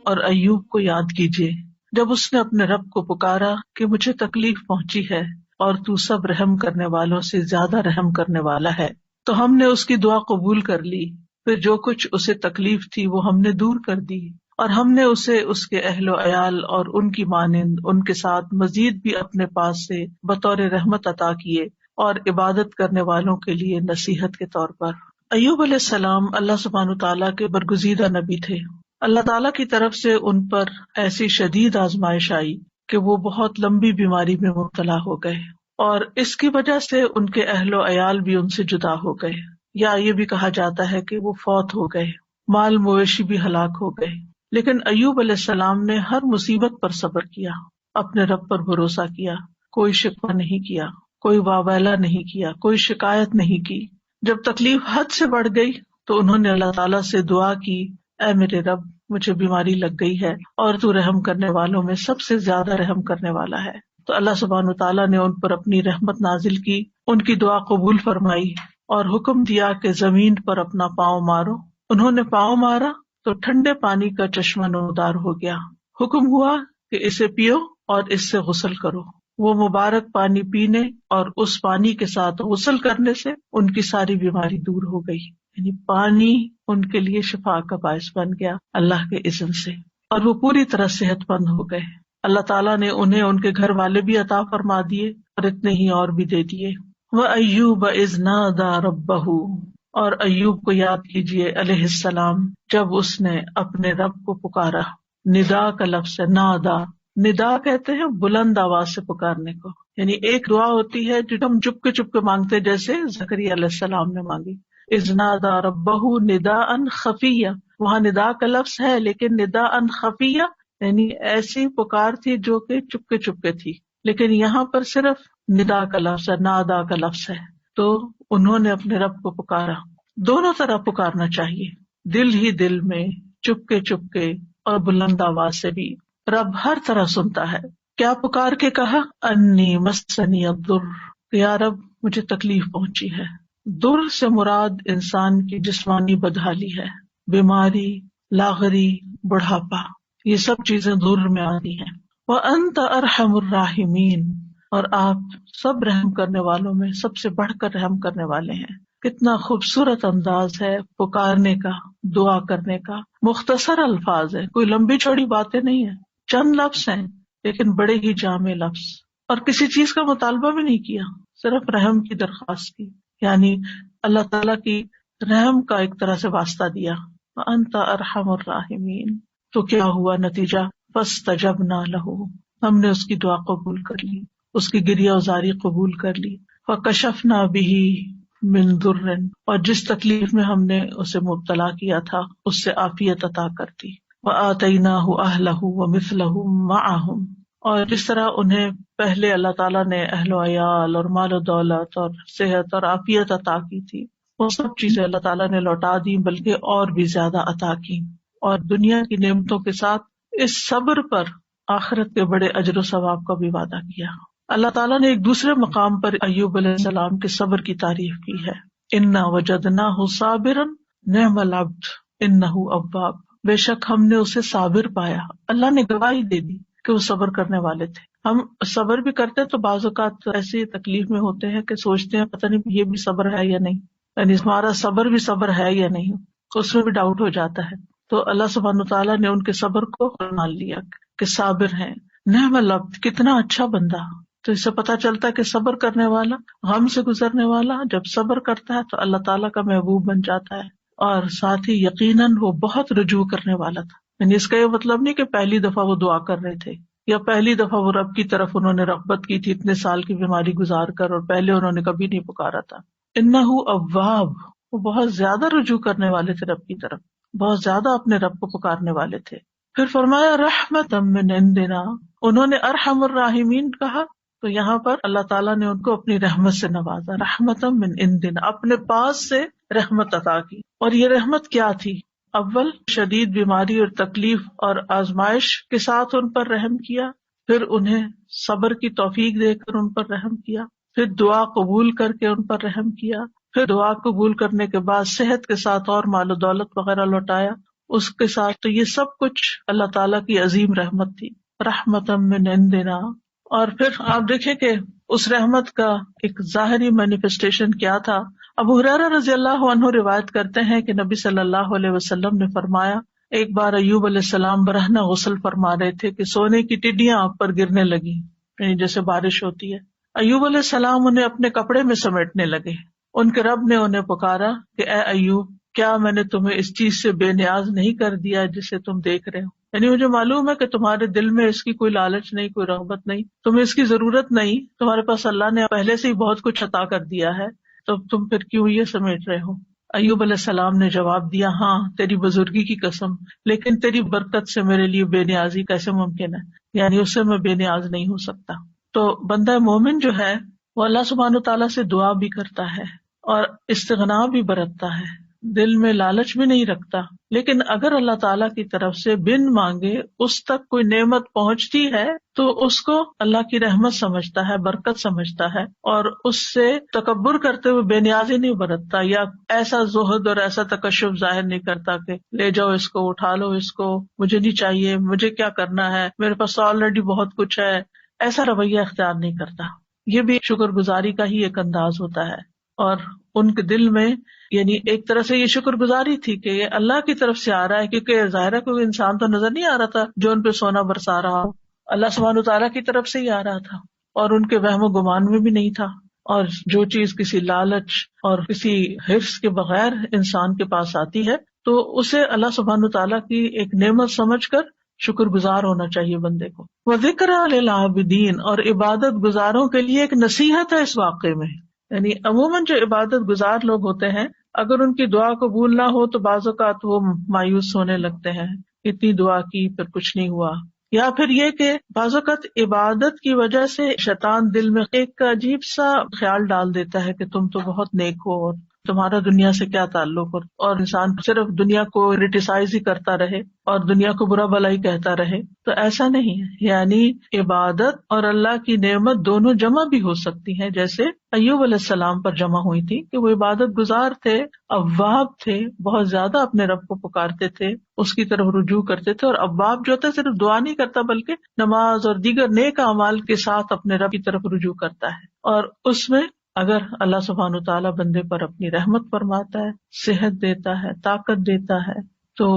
اور ایوب کو یاد کیجیے جب اس نے اپنے رب کو پکارا کہ مجھے تکلیف پہنچی ہے اور تو سب رحم کرنے والوں سے زیادہ رحم کرنے والا ہے، تو ہم نے اس کی دعا قبول کر لی، پھر جو کچھ اسے تکلیف تھی وہ ہم نے دور کر دی، اور ہم نے اسے اس کے اہل و عیال اور ان کی مانند ان کے ساتھ مزید بھی اپنے پاس سے بطور رحمت عطا کیے اور عبادت کرنے والوں کے لیے نصیحت کے طور پر۔ ایوب علیہ السلام اللہ سبحانہ تعالیٰ کے برگزیدہ نبی تھے۔ اللہ تعالیٰ کی طرف سے ان پر ایسی شدید آزمائش آئی کہ وہ بہت لمبی بیماری میں مبتلا ہو گئے، اور اس کی وجہ سے ان کے اہل و عیال بھی ان سے جدا ہو گئے، یا یہ بھی کہا جاتا ہے کہ وہ فوت ہو گئے، مال مویشی بھی ہلاک ہو گئے۔ لیکن ایوب علیہ السلام نے ہر مصیبت پر صبر کیا، اپنے رب پر بھروسہ کیا، کوئی شکوہ نہیں کیا، کوئی واویلا نہیں کیا، کوئی شکایت نہیں کی۔ جب تکلیف حد سے بڑھ گئی تو انہوں نے اللہ تعالیٰ سے دعا کی، اے میرے رب مجھے بیماری لگ گئی ہے اور تو رحم کرنے والوں میں سب سے زیادہ رحم کرنے والا ہے۔ تو اللہ سبحانہ تعالیٰ نے ان پر اپنی رحمت نازل کی، ان کی دعا قبول فرمائی اور حکم دیا کہ زمین پر اپنا پاؤں مارو۔ انہوں نے پاؤں مارا تو ٹھنڈے پانی کا چشمہ نمودار ہو گیا۔ حکم ہوا کہ اسے پیو اور اس سے غسل کرو۔ وہ مبارک پانی پینے اور اس پانی کے ساتھ غسل کرنے سے ان کی ساری بیماری دور ہو گئی، یعنی پانی ان کے لیے شفا کا باعث بن گیا اللہ کے اذن سے، اور وہ پوری طرح صحت مند ہو گئے۔ اللہ تعالیٰ نے انہیں ان کے گھر والے بھی عطا فرما دیے اور اتنے ہی اور بھی دے دیے۔ وَأَيُّوبَ إِذْ نَادَىٰ رَبَّهُ، اور ایوب کو یاد کیجیے علیہ السلام جب اس نے اپنے رب کو پکارا۔ ندا کا لفظ ہے، نادا، ندا کہتے ہیں بلند آواز سے پکارنے کو، یعنی ایک دعا ہوتی ہے جو ہم چپ کے مانگتے، جیسے زکریا علیہ السلام نے مانگی، اذ نادا ربہ نداء خفیہ، وہاں ندا کا لفظ ہے لیکن نداء خفیہ یعنی ایسی پکار تھی جو کہ چپ کے تھی، لیکن یہاں پر صرف ندا کا لفظ ہے، نادا کا لفظ ہے۔ تو انہوں نے اپنے رب کو پکارا۔ دونوں طرح پکارنا چاہیے، دل ہی دل میں، چپ کے اور بلند آواز سے بھی۔ رب ہر طرح سنتا ہے۔ کیا پکار کے کہا؟ انی مسنی الضر، یا رب مجھے تکلیف پہنچی ہے۔ در سے مراد انسان کی جسمانی بدحالی ہے، بیماری، لاغری، بڑھاپا، یہ سب چیزیں در میں آتی ہیں۔ وَأَنْتَ أَرْحَمُ الرَّاحِمِينَ، اور آپ سب رحم کرنے والوں میں سب سے بڑھ کر رحم کرنے والے ہیں۔ کتنا خوبصورت انداز ہے پکارنے کا، دعا کرنے کا، مختصر الفاظ ہیں، کوئی لمبی چوڑی باتیں نہیں ہیں، چند لفظ ہیں لیکن بڑے ہی جامع لفظ، اور کسی چیز کا مطالبہ بھی نہیں کیا، صرف رحم کی درخواست کی، یعنی اللہ تعالیٰ کی رحم کا ایک طرح سے واسطہ دیا۔ وَأَنْتَ أَرْحَمُ الرَّاحِمِينَ، تو کیا ہوا نتیجہ؟ فَاسْتَجَبْنَا لَهُ، ہم نے اس کی دعا قبول کر لی، اس کی گریہ وزاری قبول کر لی۔ فَكَشَفْنَا بِهِ مِن ضُرٍّ، اور جس تکلیف میں ہم نے اسے مبتلا کیا تھا اس سے عافیت عطا کر دی۔ وَآتَيْنَاهُ أَهْلَهُ وَمِثْلَهُم مَّعَهُمْ، اور جس طرح انہیں پہلے اللہ تعالیٰ نے اہل و عیال اور مال و دولت اور صحت اور عافیت عطا کی تھی، وہ سب چیزیں اللہ تعالیٰ نے لوٹا دی، بلکہ اور بھی زیادہ عطا کی، اور دنیا کی نعمتوں کے ساتھ اس صبر پر آخرت کے بڑے اجر و ثواب کا بھی وعدہ کیا۔ اللہ تعالیٰ نے ایک دوسرے مقام پر ایوب علیہ السلام کے صبر کی تعریف کی ہے، اِنَّا وَجَدْنَاهُ صَابِرًا نِعْمَ الْعَبْدُ إِنَّهُ أَوَّابٌ، بے شک ہم نے اسے صابر پایا۔ اللہ نے گواہی دے دی کہ وہ صبر کرنے والے تھے۔ ہم صبر بھی کرتے ہیں تو بعض اوقات ایسی تکلیف میں ہوتے ہیں کہ سوچتے ہیں پتہ نہیں یہ بھی صبر ہے یا نہیں، یعنی ہمارا صبر بھی صبر ہے یا نہیں، اس میں بھی ڈاؤٹ ہو جاتا ہے۔ تو اللہ سبحانہ تعالیٰ نے ان کے صبر کو مان لیا کہ صابر ہیں۔ نعم العبد، کتنا اچھا بندہ۔ تو اس سے پتہ چلتا ہے کہ صبر کرنے والا، غم سے گزرنے والا جب صبر کرتا ہے تو اللہ تعالیٰ کا محبوب بن جاتا ہے، اور ساتھ ہی یقیناً وہ بہت رجوع کرنے والا تھا۔ یعنی اس کا یہ مطلب نہیں کہ پہلی دفعہ وہ دعا کر رہے تھے یا پہلی دفعہ وہ رب کی طرف انہوں نے رغبت کی تھی اتنے سال کی بیماری گزار کر، اور پہلے انہوں نے کبھی نہیں پکارا تھا۔ انہ اواب، وہ بہت زیادہ رجوع کرنے والے تھے رب کی طرف، بہت زیادہ اپنے رب کو پکارنے والے تھے۔ پھر فرمایا رحمتا من عندنا، انہوں نے ارحم الراحمین کہا تو یہاں پر اللہ تعالیٰ نے ان کو اپنی رحمت سے نوازا، رحمتا من عندنا، اپنے پاس سے رحمت عطا کی۔ اور یہ رحمت کیا تھی؟ اول شدید بیماری اور تکلیف اور آزمائش کے ساتھ ان پر رحم کیا، پھر انہیں صبر کی توفیق دے کر ان پر رحم کیا، پھر دعا قبول کر کے ان پر رحم کیا، پھر دعا قبول کرنے کے بعد صحت کے ساتھ اور مال و دولت وغیرہ لوٹایا، اس کے ساتھ، تو یہ سب کچھ اللہ تعالیٰ کی عظیم رحمت تھی، رحمتم من عندنا. اور پھر آپ دیکھیں کہ اس رحمت کا ایک ظاہری مینیفیسٹیشن کیا تھا. ابو ہریرہ رضی اللہ عنہ روایت کرتے ہیں کہ نبی صلی اللہ علیہ وسلم نے فرمایا، ایک بار ایوب علیہ السلام برہنہ غسل فرما رہے تھے کہ سونے کی ٹڈیاں آپ پر گرنے لگی، یعنی جیسے بارش ہوتی ہے. ایوب علیہ السلام انہیں اپنے کپڑے میں سمیٹنے لگے. ان کے رب نے انہیں پکارا کہ اے ایوب، کیا میں نے تمہیں اس چیز سے بے نیاز نہیں کر دیا جسے تم دیکھ رہے ہو؟ یعنی مجھے معلوم ہے کہ تمہارے دل میں اس کی کوئی لالچ نہیں، کوئی رغبت نہیں، تمہیں اس کی ضرورت نہیں، تمہارے پاس اللہ نے پہلے سے ہی بہت کچھ عطا کر دیا ہے، تو تم پھر کیوں یہ سمیٹ رہے ہو؟ ایوب علیہ السلام نے جواب دیا، ہاں تیری بزرگی کی قسم، لیکن تیری برکت سے میرے لیے بے نیازی کیسے ممکن ہے، یعنی اس سے میں بے نیاز نہیں ہو سکتا. تو بندہ مومن جو ہے وہ اللہ سبحانہ تعالیٰ سے دعا بھی کرتا ہے اور استغنا بھی برتتا ہے، دل میں لالچ بھی نہیں رکھتا، لیکن اگر اللہ تعالیٰ کی طرف سے بن مانگے اس تک کوئی نعمت پہنچتی ہے تو اس کو اللہ کی رحمت سمجھتا ہے، برکت سمجھتا ہے، اور اس سے تکبر کرتے ہوئے بے نیازی نہیں برتتا، یا ایسا زہد اور ایسا تکشف ظاہر نہیں کرتا کہ لے جاؤ اس کو، اٹھا لو اس کو، مجھے نہیں چاہیے، مجھے کیا کرنا ہے، میرے پاس آلریڈی بہت کچھ ہے، ایسا رویہ اختیار نہیں کرتا. یہ بھی شکر گزاری کا ہی ایک انداز ہوتا ہے. اور ان کے دل میں یعنی ایک طرح سے یہ شکر گزاری تھی کہ یہ اللہ کی طرف سے آ رہا ہے، کیونکہ ظاہر ہے کوئی انسان تو نظر نہیں آ رہا تھا جو ان پہ سونا برسا رہا ہو، اللہ سبحانہ تعالیٰ کی طرف سے ہی آ رہا تھا، اور ان کے وہم و گمان میں بھی نہیں تھا. اور جو چیز کسی لالچ اور کسی حرص کے بغیر انسان کے پاس آتی ہے تو اسے اللہ سبحانہ تعالیٰ کی ایک نعمت سمجھ کر شکر گزار ہونا چاہیے بندے کو. وَذِكْرَىٰ لِلْعَابِدِينَ، اور عبادت گزاروں کے لیے ایک نصیحت ہے اس واقعے میں. یعنی عموماً جو عبادت گزار لوگ ہوتے ہیں اگر ان کی دعا قبول نہ ہو تو بعض اوقات وہ مایوس ہونے لگتے ہیں، اتنی دعا کی پھر کچھ نہیں ہوا، یا پھر یہ کہ بعض اوقات عبادت کی وجہ سے شیطان دل میں ایک عجیب سا خیال ڈال دیتا ہے کہ تم تو بہت نیک ہو اور تمہارا دنیا سے کیا تعلق، اور انسان صرف دنیا کو کریٹیسائز ہی کرتا رہے اور دنیا کو برا بھلا ہی کہتا رہے. تو ایسا نہیں ہے، یعنی عبادت اور اللہ کی نعمت دونوں جمع بھی ہو سکتی ہیں، جیسے ایوب علیہ السلام پر جمع ہوئی تھی کہ وہ عبادت گزار تھے، اواب تھے، بہت زیادہ اپنے رب کو پکارتے تھے، اس کی طرف رجوع کرتے تھے. اور اواب جو ہوتا ہے صرف دعا نہیں کرتا بلکہ نماز اور دیگر نیک اعمال کے ساتھ اپنے رب کی طرف رجوع کرتا ہے. اور اس میں اگر اللہ سبحانہ تعالیٰ بندے پر اپنی رحمت فرماتا ہے، صحت دیتا ہے، طاقت دیتا ہے، تو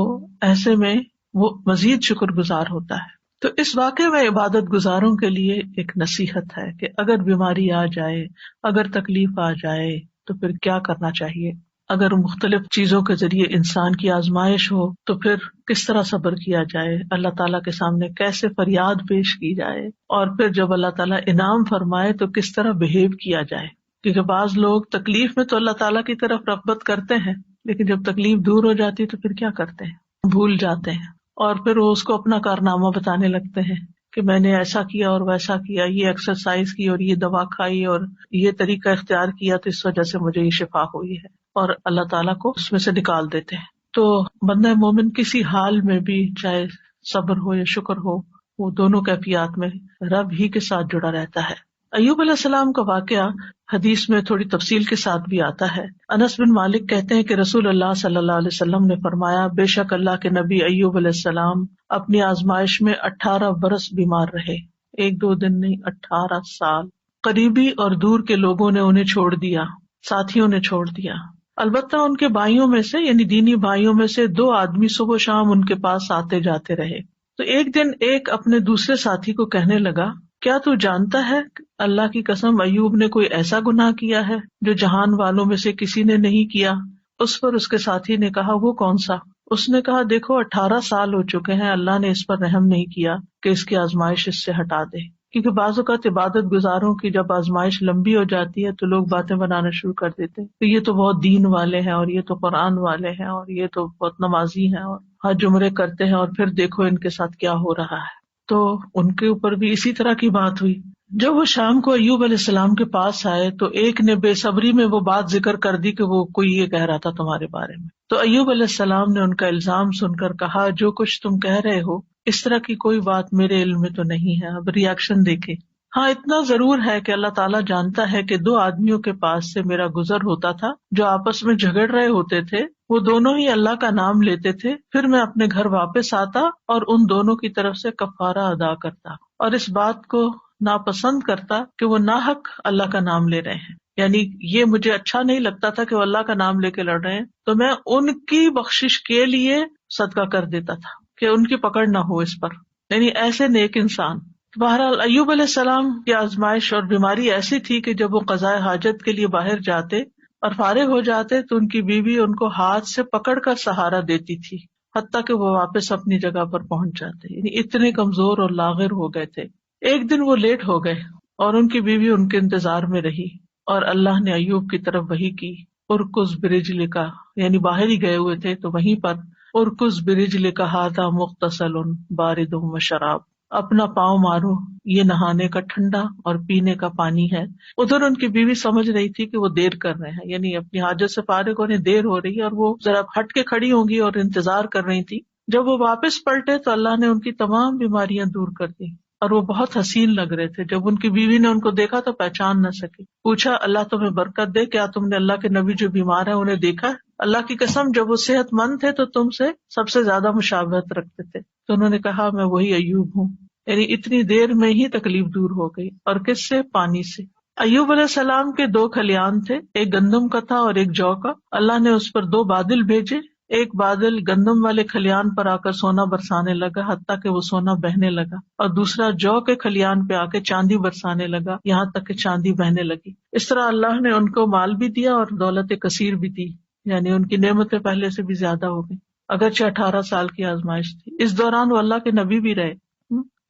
ایسے میں وہ مزید شکر گزار ہوتا ہے. تو اس واقعے میں عبادت گزاروں کے لیے ایک نصیحت ہے کہ اگر بیماری آ جائے، اگر تکلیف آ جائے تو پھر کیا کرنا چاہیے. اگر مختلف چیزوں کے ذریعے انسان کی آزمائش ہو تو پھر کس طرح صبر کیا جائے، اللہ تعالیٰ کے سامنے کیسے فریاد پیش کی جائے، اور پھر جب اللہ تعالیٰ انعام فرمائے تو کس طرح بہیو کیا جائے. کیونکہ بعض لوگ تکلیف میں تو اللہ تعالیٰ کی طرف رغبت کرتے ہیں، لیکن جب تکلیف دور ہو جاتی ہے تو پھر کیا کرتے ہیں، بھول جاتے ہیں، اور پھر وہ اس کو اپنا کارنامہ بتانے لگتے ہیں کہ میں نے ایسا کیا اور ویسا کیا، یہ ایکسرسائز کی اور یہ دوا کھائی اور یہ طریقہ اختیار کیا تو اس وجہ سے مجھے یہ شفا ہوئی ہے، اور اللہ تعالیٰ کو اس میں سے نکال دیتے ہیں. تو بندہ مومن کسی حال میں بھی، چاہے صبر ہو یا شکر ہو، وہ دونوں کیفیات میں رب ہی کے ساتھ جڑا رہتا ہے. ایوب علیہ السلام کا واقعہ حدیث میں تھوڑی تفصیل کے ساتھ بھی آتا ہے. انس بن مالک کہتے ہیں کہ رسول اللہ صلی اللہ علیہ وسلم نے فرمایا، بے شک اللہ کے نبی ایوب علیہ السلام اپنی آزمائش میں 18 برس بیمار رہے، 1-2 دن نہیں، 18 سال. قریبی اور دور کے لوگوں نے انہیں چھوڑ دیا، ساتھیوں نے چھوڑ دیا، البتہ ان کے بھائیوں میں سے یعنی دینی بھائیوں میں سے 2 آدمی صبح و شام ان کے پاس آتے جاتے رہے. تو ایک دن ایک اپنے دوسرے ساتھی کو کہنے لگا، کیا تو جانتا ہے اللہ کی قسم ایوب نے کوئی ایسا گناہ کیا ہے جو جہان والوں میں سے کسی نے نہیں کیا؟ اس پر اس کے ساتھی نے کہا، وہ کون سا؟ اس نے کہا، دیکھو 18 سال ہو چکے ہیں، اللہ نے اس پر رحم نہیں کیا کہ اس کی آزمائش اس سے ہٹا دے. کیونکہ بعض اوقات عبادت گزاروں کی جب آزمائش لمبی ہو جاتی ہے تو لوگ باتیں بنانا شروع کر دیتے ہیں کہ یہ تو بہت دین والے ہیں، اور یہ تو قرآن والے ہیں، اور یہ تو بہت نمازی ہیں، اور حج عمرے کرتے ہیں، اور پھر دیکھو ان کے ساتھ کیا ہو رہا ہے. تو ان کے اوپر بھی اسی طرح کی بات ہوئی. جب وہ شام کو ایوب علیہ السلام کے پاس آئے تو ایک نے بے صبری میں وہ بات ذکر کر دی کہ وہ کوئی یہ کہہ رہا تھا تمہارے بارے میں. تو ایوب علیہ السلام نے ان کا الزام سن کر کہا، جو کچھ تم کہہ رہے ہو اس طرح کی کوئی بات میرے علم میں تو نہیں ہے. اب ریاکشن دیکھیں. ہاں اتنا ضرور ہے کہ اللہ تعالیٰ جانتا ہے کہ 2 آدمیوں کے پاس سے میرا گزر ہوتا تھا جو آپس میں جھگڑ رہے ہوتے تھے، وہ دونوں ہی اللہ کا نام لیتے تھے، پھر میں اپنے گھر واپس آتا اور ان دونوں کی طرف سے کفارہ ادا کرتا اور اس بات کو ناپسند کرتا کہ وہ ناحق اللہ کا نام لے رہے ہیں، یعنی یہ مجھے اچھا نہیں لگتا تھا کہ وہ اللہ کا نام لے کے لڑ رہے ہیں، تو میں ان کی بخشش کے لیے صدقہ کر دیتا تھا کہ ان کی پکڑ نہ ہو اس پر، یعنی ایسے نیک انسان۔ بہرحال ایوب علیہ السلام کی آزمائش اور بیماری ایسی تھی کہ جب وہ قضائے حاجت کے لیے باہر جاتے اور فارغ ہو جاتے تو ان کی بیوی ان کو ہاتھ سے پکڑ کر سہارا دیتی تھی حتیٰ کہ وہ واپس اپنی جگہ پر پہنچ جاتے، یعنی اتنے کمزور اور لاغر ہو گئے تھے۔ ایک دن وہ لیٹ ہو گئے اور ان کی بیوی ان کے انتظار میں رہی اور اللہ نے ایوب کی طرف وحی کی، ارکز برجلک کا، یعنی باہر ہی گئے ہوئے تھے تو وہیں پر ارکز برجلک ھذا مغتسل بارد وشراب، اپنا پاؤں مارو، یہ نہانے کا ٹھنڈا اور پینے کا پانی ہے۔ ادھر ان کی بیوی سمجھ رہی تھی کہ وہ دیر کر رہے ہیں، یعنی اپنی حاجت سے فارغ ہونے دیر ہو رہی ہے اور وہ ذرا ہٹ کے کھڑی ہوں گی اور انتظار کر رہی تھی۔ جب وہ واپس پلٹے تو اللہ نے ان کی تمام بیماریاں دور کر دی اور وہ بہت حسین لگ رہے تھے۔ جب ان کی بیوی نے ان کو دیکھا تو پہچان نہ سکی، پوچھا اللہ تمہیں برکت دے، کیا تم نے اللہ کے نبی جو بیمار ہیں انہیں دیکھا؟ اللہ کی قسم جب وہ صحت مند تھے تو تم سے سب سے زیادہ مشابہت رکھتے تھے۔ تو انہوں نے کہا میں وہی ایوب ہوں، یعنی اتنی دیر میں ہی تکلیف دور ہو گئی۔ اور کس سے؟ پانی سے۔ ایوب علیہ السلام کے 2 کھلیان تھے، ایک گندم کا تھا اور ایک جو کا۔ اللہ نے اس پر 2 بادل بھیجے، ایک بادل گندم والے کھلیان پر آ کر سونا برسانے لگا حتیٰ کہ وہ سونا بہنے لگا، اور دوسرا جو کے کھلیان پہ آ کے چاندی برسانے لگا یہاں تک کہ چاندی بہنے لگی۔ اس طرح اللہ نے ان کو مال بھی دیا اور دولت کثیر بھی دی، یعنی ان کی نعمتیں پہلے سے بھی زیادہ ہو گئی، اگرچہ 18 سال کی آزمائش تھی۔ اس دوران وہ اللہ کے نبی بھی رہے،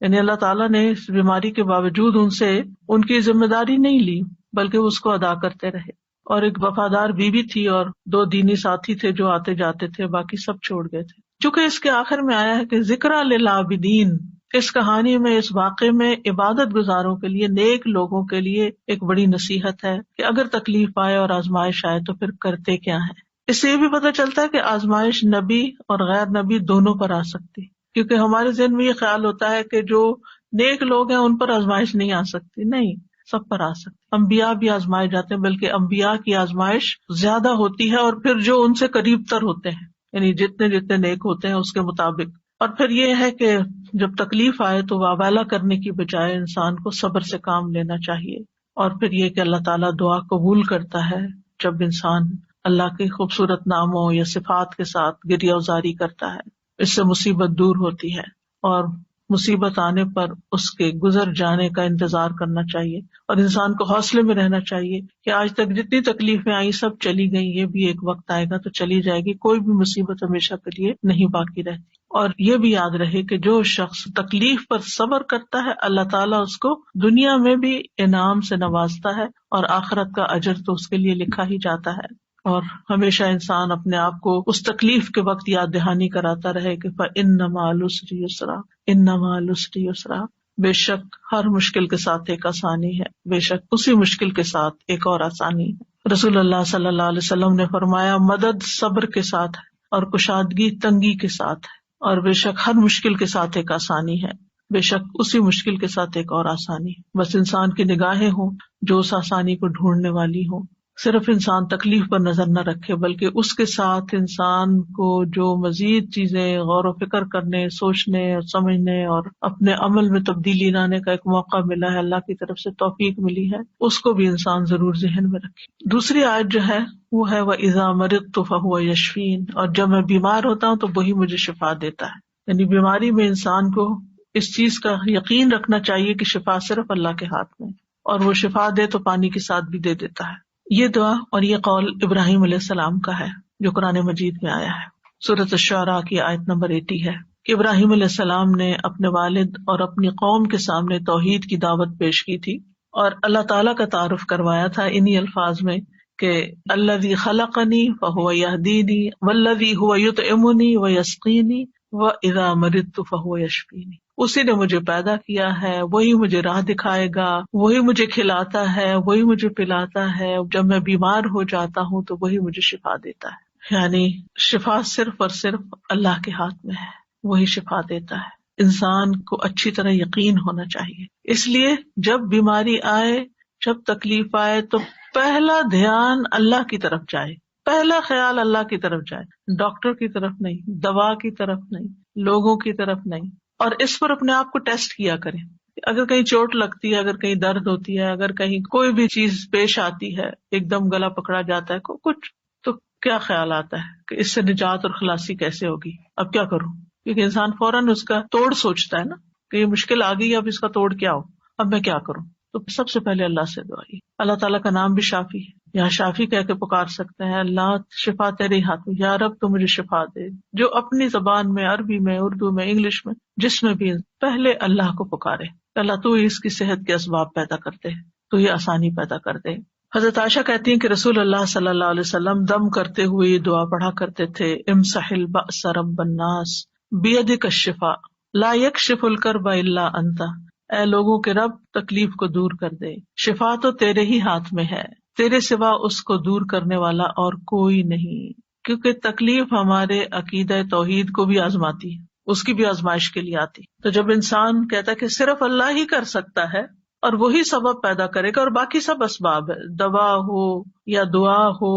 یعنی اللہ تعالیٰ نے اس بیماری کے باوجود ان سے ان کی ذمہ داری نہیں لی بلکہ وہ اس کو ادا کرتے رہے۔ اور ایک وفادار بیوی تھی اور 2 دینی ساتھی تھے جو آتے جاتے تھے، باقی سب چھوڑ گئے تھے۔ چونکہ اس کے آخر میں آیا ہے کہ ذکر للعابدین، اس کہانی میں، اس واقعے میں عبادت گزاروں کے لیے، نیک لوگوں کے لیے ایک بڑی نصیحت ہے کہ اگر تکلیف آئے اور آزمائش آئے تو پھر کرتے کیا ہیں۔ اس سے یہ بھی پتہ چلتا ہے کہ آزمائش نبی اور غیر نبی دونوں پر آ سکتی، کیونکہ ہمارے ذہن میں یہ خیال ہوتا ہے کہ جو نیک لوگ ہیں ان پر آزمائش نہیں آ سکتی، نہیں، سب پر آ سکتی۔ انبیاء بھی آزمائے جاتے ہیں، بلکہ انبیاء کی آزمائش زیادہ ہوتی ہے، اور پھر جو ان سے قریب تر ہوتے ہیں، یعنی جتنے جتنے نیک ہوتے ہیں اس کے مطابق۔ اور پھر یہ ہے کہ جب تکلیف آئے تو واویلا کرنے کی بجائے انسان کو صبر سے کام لینا چاہیے، اور پھر یہ کہ اللہ تعالیٰ دعا قبول کرتا ہے جب انسان اللہ کے خوبصورت ناموں یا صفات کے ساتھ گریہ وزاری کرتا ہے، اس سے مصیبت دور ہوتی ہے، اور مصیبت آنے پر اس کے گزر جانے کا انتظار کرنا چاہیے، اور انسان کو حوصلے میں رہنا چاہیے کہ آج تک جتنی تکلیفیں آئی سب چلی گئی، یہ بھی ایک وقت آئے گا تو چلی جائے گی، کوئی بھی مصیبت ہمیشہ کے لیے نہیں باقی رہتی۔ اور یہ بھی یاد رہے کہ جو شخص تکلیف پر صبر کرتا ہے اللہ تعالیٰ اس کو دنیا میں بھی انعام سے نوازتا ہے، اور آخرت کا اجر تو اس کے لیے لکھا ہی جاتا ہے۔ اور ہمیشہ انسان اپنے آپ کو اس تکلیف کے وقت یاد دہانی کراتا رہے کہ فَإِنَّ مَعَ الْعُسْرِ يُسْرًا، إِنَّ مَعَ الْعُسْرِ يُسْرًا، بے شک ہر مشکل کے ساتھ ایک آسانی ہے، بے شک اسی مشکل کے ساتھ ایک اور آسانی ہے۔ رسول اللہ صلی اللہ علیہ وسلم نے فرمایا مدد صبر کے ساتھ ہے اور کشادگی تنگی کے ساتھ ہے، اور بے شک ہر مشکل کے ساتھ ایک آسانی ہے، بے شک اسی مشکل کے ساتھ ایک اور آسانی ہے۔ بس انسان کی نگاہیں ہوں جو اس آسانی کو ڈھونڈنے والی ہوں، صرف انسان تکلیف پر نظر نہ رکھے بلکہ اس کے ساتھ انسان کو جو مزید چیزیں غور و فکر کرنے، سوچنے اور سمجھنے اور اپنے عمل میں تبدیلی لانے کا ایک موقع ملا ہے، اللہ کی طرف سے توفیق ملی ہے، اس کو بھی انسان ضرور ذہن میں رکھے۔ دوسری آیت جو ہے وہ ہے وَإِذَا مَرِضْتُ فَهُوَ يَشْفِينِ، اور جب میں بیمار ہوتا ہوں تو وہی مجھے شفا دیتا ہے، یعنی بیماری میں انسان کو اس چیز کا یقین رکھنا چاہیے کہ شفا صرف اللہ کے ہاتھ میں، اور وہ شفا دے تو پانی کے ساتھ بھی دے دیتا ہے۔ یہ دعا اور یہ قول ابراہیم علیہ السلام کا ہے جو قرآن مجید میں آیا ہے۔ سورۃ الشعراء کی آیت نمبر 80 ہے کہ ابراہیم علیہ السلام نے اپنے والد اور اپنی قوم کے سامنے توحید کی دعوت پیش کی تھی، اور اللہ تعالیٰ کا تعارف کروایا تھا انہی الفاظ میں کہ الذی خلقنی فہو یہدینی والذی هو یطعمنی ویسقینی واذا مرضت فہو یشفینی، اسی نے مجھے پیدا کیا ہے، وہی مجھے راہ دکھائے گا، وہی مجھے کھلاتا ہے، وہی مجھے پلاتا ہے، جب میں بیمار ہو جاتا ہوں تو وہی مجھے شفا دیتا ہے۔ یعنی شفا صرف اور صرف اللہ کے ہاتھ میں ہے، وہی شفا دیتا ہے۔ انسان کو اچھی طرح یقین ہونا چاہیے، اس لیے جب بیماری آئے، جب تکلیف آئے تو پہلا دھیان اللہ کی طرف جائے، پہلا خیال اللہ کی طرف جائے، ڈاکٹر کی طرف نہیں، دوا کی طرف نہیں، لوگوں کی طرف نہیں. اور اس پر اپنے آپ کو ٹیسٹ کیا کریں. اگر کہیں چوٹ لگتی ہے، اگر کہیں درد ہوتی ہے، اگر کہیں کوئی بھی چیز پیش آتی ہے، ایک دم گلا پکڑا جاتا ہے کچھ، تو کیا خیال آتا ہے کہ اس سے نجات اور خلاصی کیسے ہوگی، اب کیا کروں؟ کیونکہ انسان فوراً اس کا توڑ سوچتا ہے نا کہ یہ مشکل آ گئی، اب اس کا توڑ کیا ہو، اب میں کیا کروں. تو سب سے پہلے اللہ سے دعائیں. اللہ تعالیٰ کا نام بھی شافی ہے، یہاں شافی کہہ کے پکار سکتے ہیں، اللہ شفا تیرے ہاتھ میں، یا رب تو مجھے شفا دے. جو اپنی زبان میں، عربی میں، اردو میں، انگلش میں، جس میں بھی پہلے اللہ کو پکارے. اللہ تو اس کی صحت کے اسباب پیدا کرتے ہیں، تو یہ آسانی پیدا کر دے. حضرت عائشہ کہتی ہیں کہ رسول اللہ صلی اللہ علیہ وسلم دم کرتے ہوئے یہ دعا پڑھا کرتے تھے، امسح البأس رب الناس بیدک الشفاء لا یکشف الکرب الا انت. اے لوگوں کے رب، تکلیف کو دور کر دے، شفا تو تیرے ہی ہاتھ میں ہے، تیرے سوا اس کو دور کرنے والا اور کوئی نہیں. کیونکہ تکلیف ہمارے عقیدہ توحید کو بھی آزماتی ہے، اس کی بھی آزمائش کے لیے آتی. تو جب انسان کہتا ہے کہ صرف اللہ ہی کر سکتا ہے اور وہی سبب پیدا کرے گا اور باقی سب اسباب ہے، دوا ہو یا دعا ہو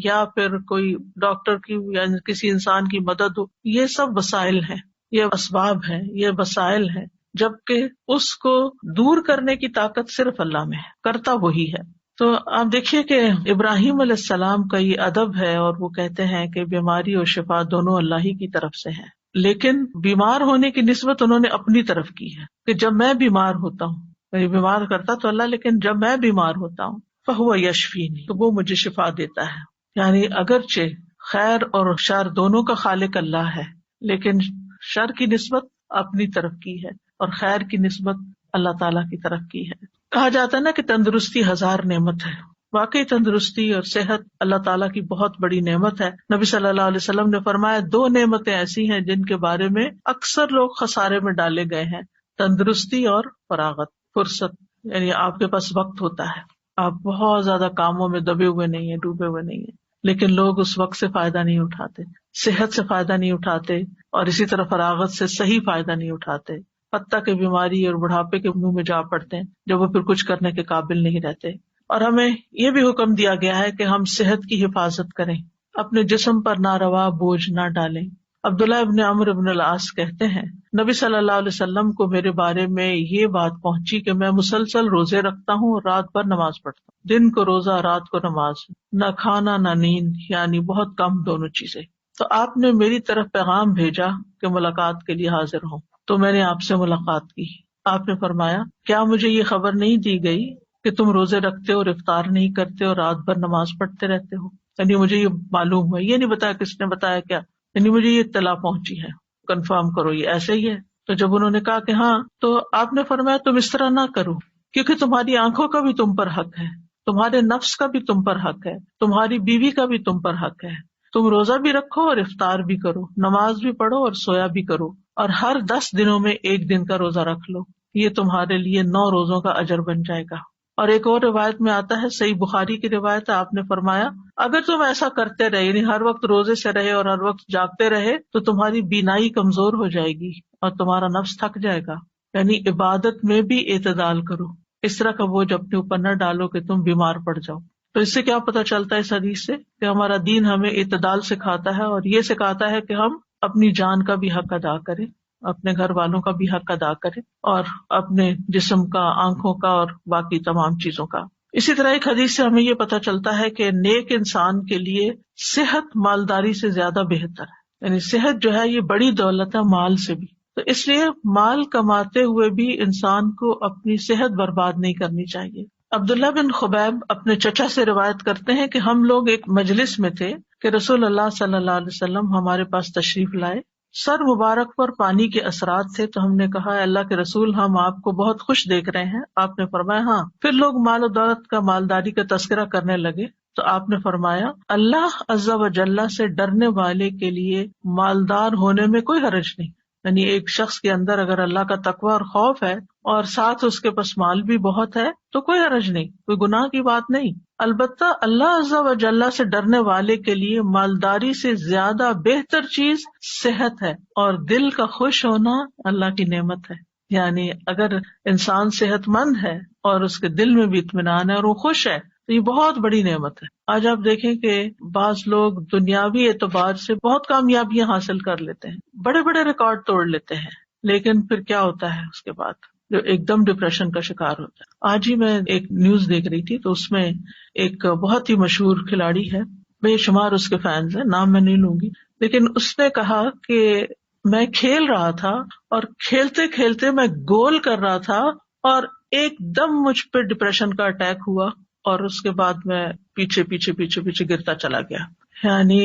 یا پھر کوئی ڈاکٹر کی یا کسی انسان کی مدد ہو، یہ سب وسائل ہیں، یہ اسباب ہیں، یہ وسائل ہیں، جبکہ اس کو دور کرنے کی طاقت صرف اللہ میں ہے، کرتا وہی ہے. تو آپ دیکھیے کہ ابراہیم علیہ السلام کا یہ ادب ہے، اور وہ کہتے ہیں کہ بیماری اور شفا دونوں اللہ ہی کی طرف سے ہے، لیکن بیمار ہونے کی نسبت انہوں نے اپنی طرف کی ہے کہ جب میں بیمار ہوتا ہوں، میں بیمار کرتا تو اللہ، لیکن جب میں بیمار ہوتا ہوں فہو یشفینی، تو وہ مجھے شفا دیتا ہے. یعنی اگرچہ خیر اور شر دونوں کا خالق اللہ ہے، لیکن شر کی نسبت اپنی طرف کی ہے اور خیر کی نسبت اللہ تعالیٰ کی طرف کی ہے. کہا جاتا ہے نا کہ تندرستی 1000 نعمت ہے. واقعی تندرستی اور صحت اللہ تعالیٰ کی بہت بڑی نعمت ہے. نبی صلی اللہ علیہ وسلم نے فرمایا 2 نعمتیں ایسی ہیں جن کے بارے میں اکثر لوگ خسارے میں ڈالے گئے ہیں، تندرستی اور فراغت، فرصت. یعنی آپ کے پاس وقت ہوتا ہے، آپ بہت زیادہ کاموں میں دبے ہوئے نہیں ہیں، ڈوبے ہوئے نہیں ہیں، لیکن لوگ اس وقت سے فائدہ نہیں اٹھاتے، صحت سے فائدہ نہیں اٹھاتے، اور اسی طرح فراغت سے صحیح فائدہ نہیں اٹھاتے، حتیٰ کہ بیماری اور بڑھاپے کے منہ میں جا پڑتے ہیں جب وہ پھر کچھ کرنے کے قابل نہیں رہتے. اور ہمیں یہ بھی حکم دیا گیا ہے کہ ہم صحت کی حفاظت کریں، اپنے جسم پر ناروا بوجھ نہ ڈالیں. عبداللہ ابن عمرو ابن العاص کہتے ہیں نبی صلی اللہ علیہ وسلم کو میرے بارے میں یہ بات پہنچی کہ میں مسلسل روزے رکھتا ہوں اور رات بھر نماز پڑھتا ہوں، دن کو روزہ رات کو نماز، نہ کھانا نہ نیند، یعنی بہت کم دونوں چیزیں. تو آپ نے میری طرف پیغام بھیجا کہ ملاقات کے لیے حاضر ہوں، تو میں نے آپ سے ملاقات کی. آپ نے فرمایا کیا مجھے یہ خبر نہیں دی گئی کہ تم روزے رکھتے ہو اور افطار نہیں کرتے اور رات بھر نماز پڑھتے رہتے ہو؟ یعنی مجھے یہ معلوم ہے، یہ نہیں بتایا کس نے بتایا کیا، یعنی مجھے یہ اطلاع پہنچی ہے، کنفرم کرو یہ ایسے ہی ہے. تو جب انہوں نے کہا کہ ہاں، تو آپ نے فرمایا تم اس طرح نہ کرو، کیونکہ تمہاری آنکھوں کا بھی تم پر حق ہے، تمہارے نفس کا بھی تم پر حق ہے، تمہاری بیوی کا بھی تم پر حق ہے. تم روزہ بھی رکھو اور افطار بھی کرو، نماز بھی پڑھو اور سویا بھی کرو، اور ہر 10 دنوں میں 1 دن کا روزہ رکھ لو، یہ تمہارے لیے 9 روزوں کا اجر بن جائے گا. اور ایک اور روایت میں آتا ہے، صحیح بخاری کی روایت ہے، آپ نے فرمایا اگر تم ایسا کرتے رہے، یعنی ہر وقت روزے سے رہے اور ہر وقت جاگتے رہے، تو تمہاری بینائی کمزور ہو جائے گی اور تمہارا نفس تھک جائے گا. یعنی عبادت میں بھی اعتدال کرو، اس طرح کا بوجھ اپنے اوپر نہ ڈالو کہ تم بیمار پڑ جاؤ. تو اس سے کیا پتہ چلتا ہے اس حدیث سے کہ ہمارا دین ہمیں اعتدال سکھاتا ہے، اور یہ سکھاتا ہے کہ ہم اپنی جان کا بھی حق ادا کریں، اپنے گھر والوں کا بھی حق ادا کریں، اور اپنے جسم کا، آنکھوں کا اور باقی تمام چیزوں کا. اسی طرح ایک حدیث سے ہمیں یہ پتہ چلتا ہے کہ نیک انسان کے لیے صحت مالداری سے زیادہ بہتر ہے. یعنی صحت جو ہے یہ بڑی دولت ہے مال سے بھی. تو اس لیے مال کماتے ہوئے بھی انسان کو اپنی صحت برباد نہیں کرنی چاہیے. عبداللہ بن خبیب اپنے چچا سے روایت کرتے ہیں کہ ہم لوگ ایک مجلس میں تھے کہ رسول اللہ صلی اللہ علیہ وسلم ہمارے پاس تشریف لائے. سر مبارک پر پانی کے اثرات تھے، تو ہم نے کہا اللہ کے رسول ہم آپ کو بہت خوش دیکھ رہے ہیں. آپ نے فرمایا ہاں. پھر لوگ مال و دولت کا، مالداری کا تذکرہ کرنے لگے، تو آپ نے فرمایا اللہ عز و جل سے ڈرنے والے کے لیے مالدار ہونے میں کوئی حرج نہیں. یعنی ایک شخص کے اندر اگر اللہ کا تقوی اور خوف ہے اور ساتھ اس کے پاس مال بھی بہت ہے تو کوئی حرج نہیں، کوئی گناہ کی بات نہیں. البتہ اللہ عز و جل سے ڈرنے والے کے لیے مالداری سے زیادہ بہتر چیز صحت ہے، اور دل کا خوش ہونا اللہ کی نعمت ہے. یعنی اگر انسان صحت مند ہے اور اس کے دل میں بھی اطمینان ہے اور وہ خوش ہے تو یہ بہت بڑی نعمت ہے. آج آپ دیکھیں کہ بعض لوگ دنیاوی اعتبار سے بہت کامیابیاں حاصل کر لیتے ہیں، بڑے بڑے ریکارڈ توڑ لیتے ہیں، لیکن پھر کیا ہوتا ہے اس کے بعد؟ جو ایک دم ڈپریشن کا شکار ہوتا ہے۔ آج ہی میں ایک نیوز دیکھ رہی تھی تو اس میں ایک بہت ہی مشہور کھلاڑی ہے، بے شمار اس کے فینس ہیں، نام میں نہیں لوں گی، لیکن اس نے کہا کہ میں کھیل رہا تھا اور کھیلتے کھیلتے میں گول کر رہا تھا اور ایک دم مجھ پہ ڈپریشن کا اٹیک ہوا اور اس کے بعد میں پیچھے پیچھے پیچھے پیچھے گرتا چلا گیا۔ یعنی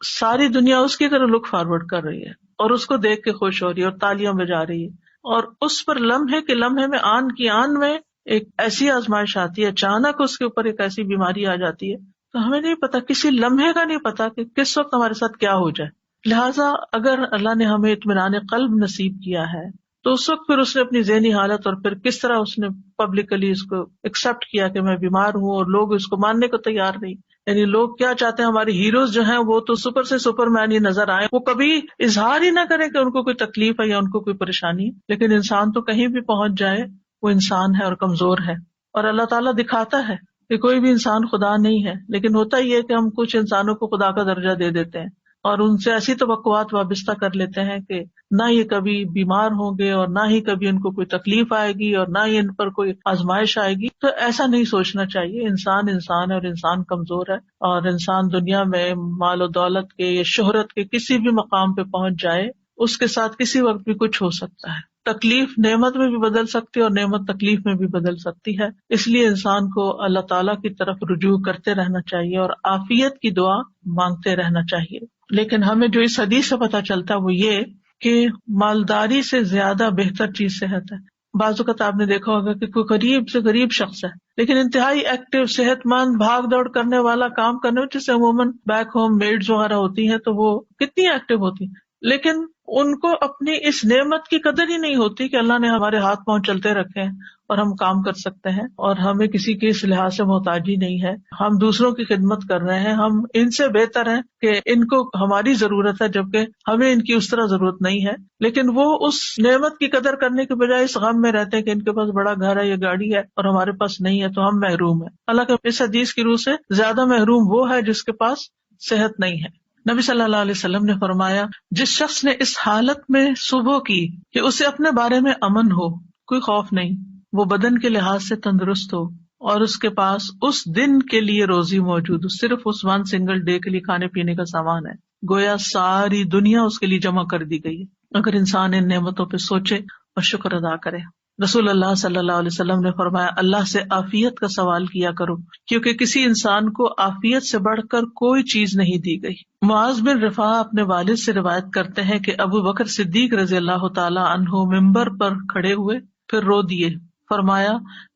ساری دنیا اس کی طرح لک فارورڈ کر رہی ہے اور اس کو دیکھ کے خوش ہو رہی ہے اور تالیاں بجا رہی ہے، اور اس پر لمحے کے لمحے میں آن کی آن میں ایک ایسی آزمائش آتی ہے، اچانک اس کے اوپر ایک ایسی بیماری آ جاتی ہے، تو ہمیں نہیں پتا، کسی لمحے کا نہیں پتا کہ کس وقت ہمارے ساتھ کیا ہو جائے۔ لہٰذا اگر اللہ نے ہمیں اطمینان قلب نصیب کیا ہے تو اس وقت پھر اس نے اپنی ذہنی حالت اور پھر کس طرح اس نے پبلکلی اس کو ایکسپٹ کیا کہ میں بیمار ہوں، اور لوگ اس کو ماننے کو تیار نہیں۔ یعنی لوگ کیا چاہتے ہیں، ہمارے ہیروز جو ہیں وہ تو سپر سے سپر مین ہی نظر آئے، وہ کبھی اظہار ہی نہ کریں کہ ان کو کوئی تکلیف ہے یا ان کو کوئی پریشانی ہے، لیکن انسان تو کہیں بھی پہنچ جائے وہ انسان ہے اور کمزور ہے، اور اللہ تعالیٰ دکھاتا ہے کہ کوئی بھی انسان خدا نہیں ہے، لیکن ہوتا ہی ہے کہ ہم کچھ انسانوں کو خدا کا درجہ دے دیتے ہیں اور ان سے ایسی توقعات وابستہ کر لیتے ہیں کہ نہ یہ کبھی بیمار ہوں گے اور نہ ہی کبھی ان کو کوئی تکلیف آئے گی اور نہ ہی ان پر کوئی آزمائش آئے گی۔ تو ایسا نہیں سوچنا چاہیے، انسان انسان ہے اور انسان کمزور ہے، اور انسان دنیا میں مال و دولت کے یا شہرت کے کسی بھی مقام پہ پہنچ جائے، اس کے ساتھ کسی وقت بھی کچھ ہو سکتا ہے۔ تکلیف نعمت میں بھی بدل سکتی ہے اور نعمت تکلیف میں بھی بدل سکتی ہے، اس لیے انسان کو اللہ تعالیٰ کی طرف رجوع کرتے رہنا چاہیے اور عافیت کی دعا مانگتے رہنا چاہیے۔ لیکن ہمیں جو اس حدیث سے پتہ چلتا ہے وہ یہ کہ مالداری سے زیادہ بہتر چیز صحت ہے۔ بعض اوقات آپ نے دیکھا ہوگا کہ کوئی غریب سے غریب شخص ہے لیکن انتہائی ایکٹیو، صحت مند، بھاگ دوڑ کرنے والا، کام کرنے والا، جس سے عموماً بیک ہوم میڈز وغیرہ ہوتی ہیں تو وہ کتنی ایکٹیو ہوتی ہیں، لیکن ان کو اپنی اس نعمت کی قدر ہی نہیں ہوتی کہ اللہ نے ہمارے ہاتھ پاؤں چلتے رکھے ہیں اور ہم کام کر سکتے ہیں اور ہمیں کسی کی اس لحاظ سے محتاجی نہیں ہے، ہم دوسروں کی خدمت کر رہے ہیں، ہم ان سے بہتر ہیں کہ ان کو ہماری ضرورت ہے جبکہ ہمیں ان کی اس طرح ضرورت نہیں ہے، لیکن وہ اس نعمت کی قدر کرنے کے بجائے اس غم میں رہتے ہیں کہ ان کے پاس بڑا گھر ہے یا گاڑی ہے اور ہمارے پاس نہیں ہے تو ہم محروم ہیں۔ حالانکہ اس حدیث کی روح سے زیادہ محروم وہ ہے جس کے پاس صحت نہیں ہے۔ نبی صلی اللہ علیہ وسلم نے فرمایا، جس شخص نے اس حالت میں صبح کی کہ اسے اپنے بارے میں امن ہو، کوئی خوف نہیں، وہ بدن کے لحاظ سے تندرست ہو اور اس کے پاس اس دن کے لیے روزی موجود ہو، صرف اس ون سنگل ڈے کے لیے کھانے پینے کا سامان ہے، گویا ساری دنیا اس کے لیے جمع کر دی گئی ہے، اگر انسان ان نعمتوں پہ سوچے اور شکر ادا کرے۔ رسول اللہ صلی اللہ علیہ وسلم نے فرمایا، اللہ سے عافیت کا سوال کیا کرو کیونکہ کسی انسان کو عافیت سے بڑھ کر کوئی چیز نہیں دی گئی۔ معاذ بن رفاع اپنے والد سے روایت کرتے ہیں کہ ابو بکر صدیق رضی اللہ تعالی عنہ ممبر پر کھڑے ہوئے پھر رو دیے، فرمایا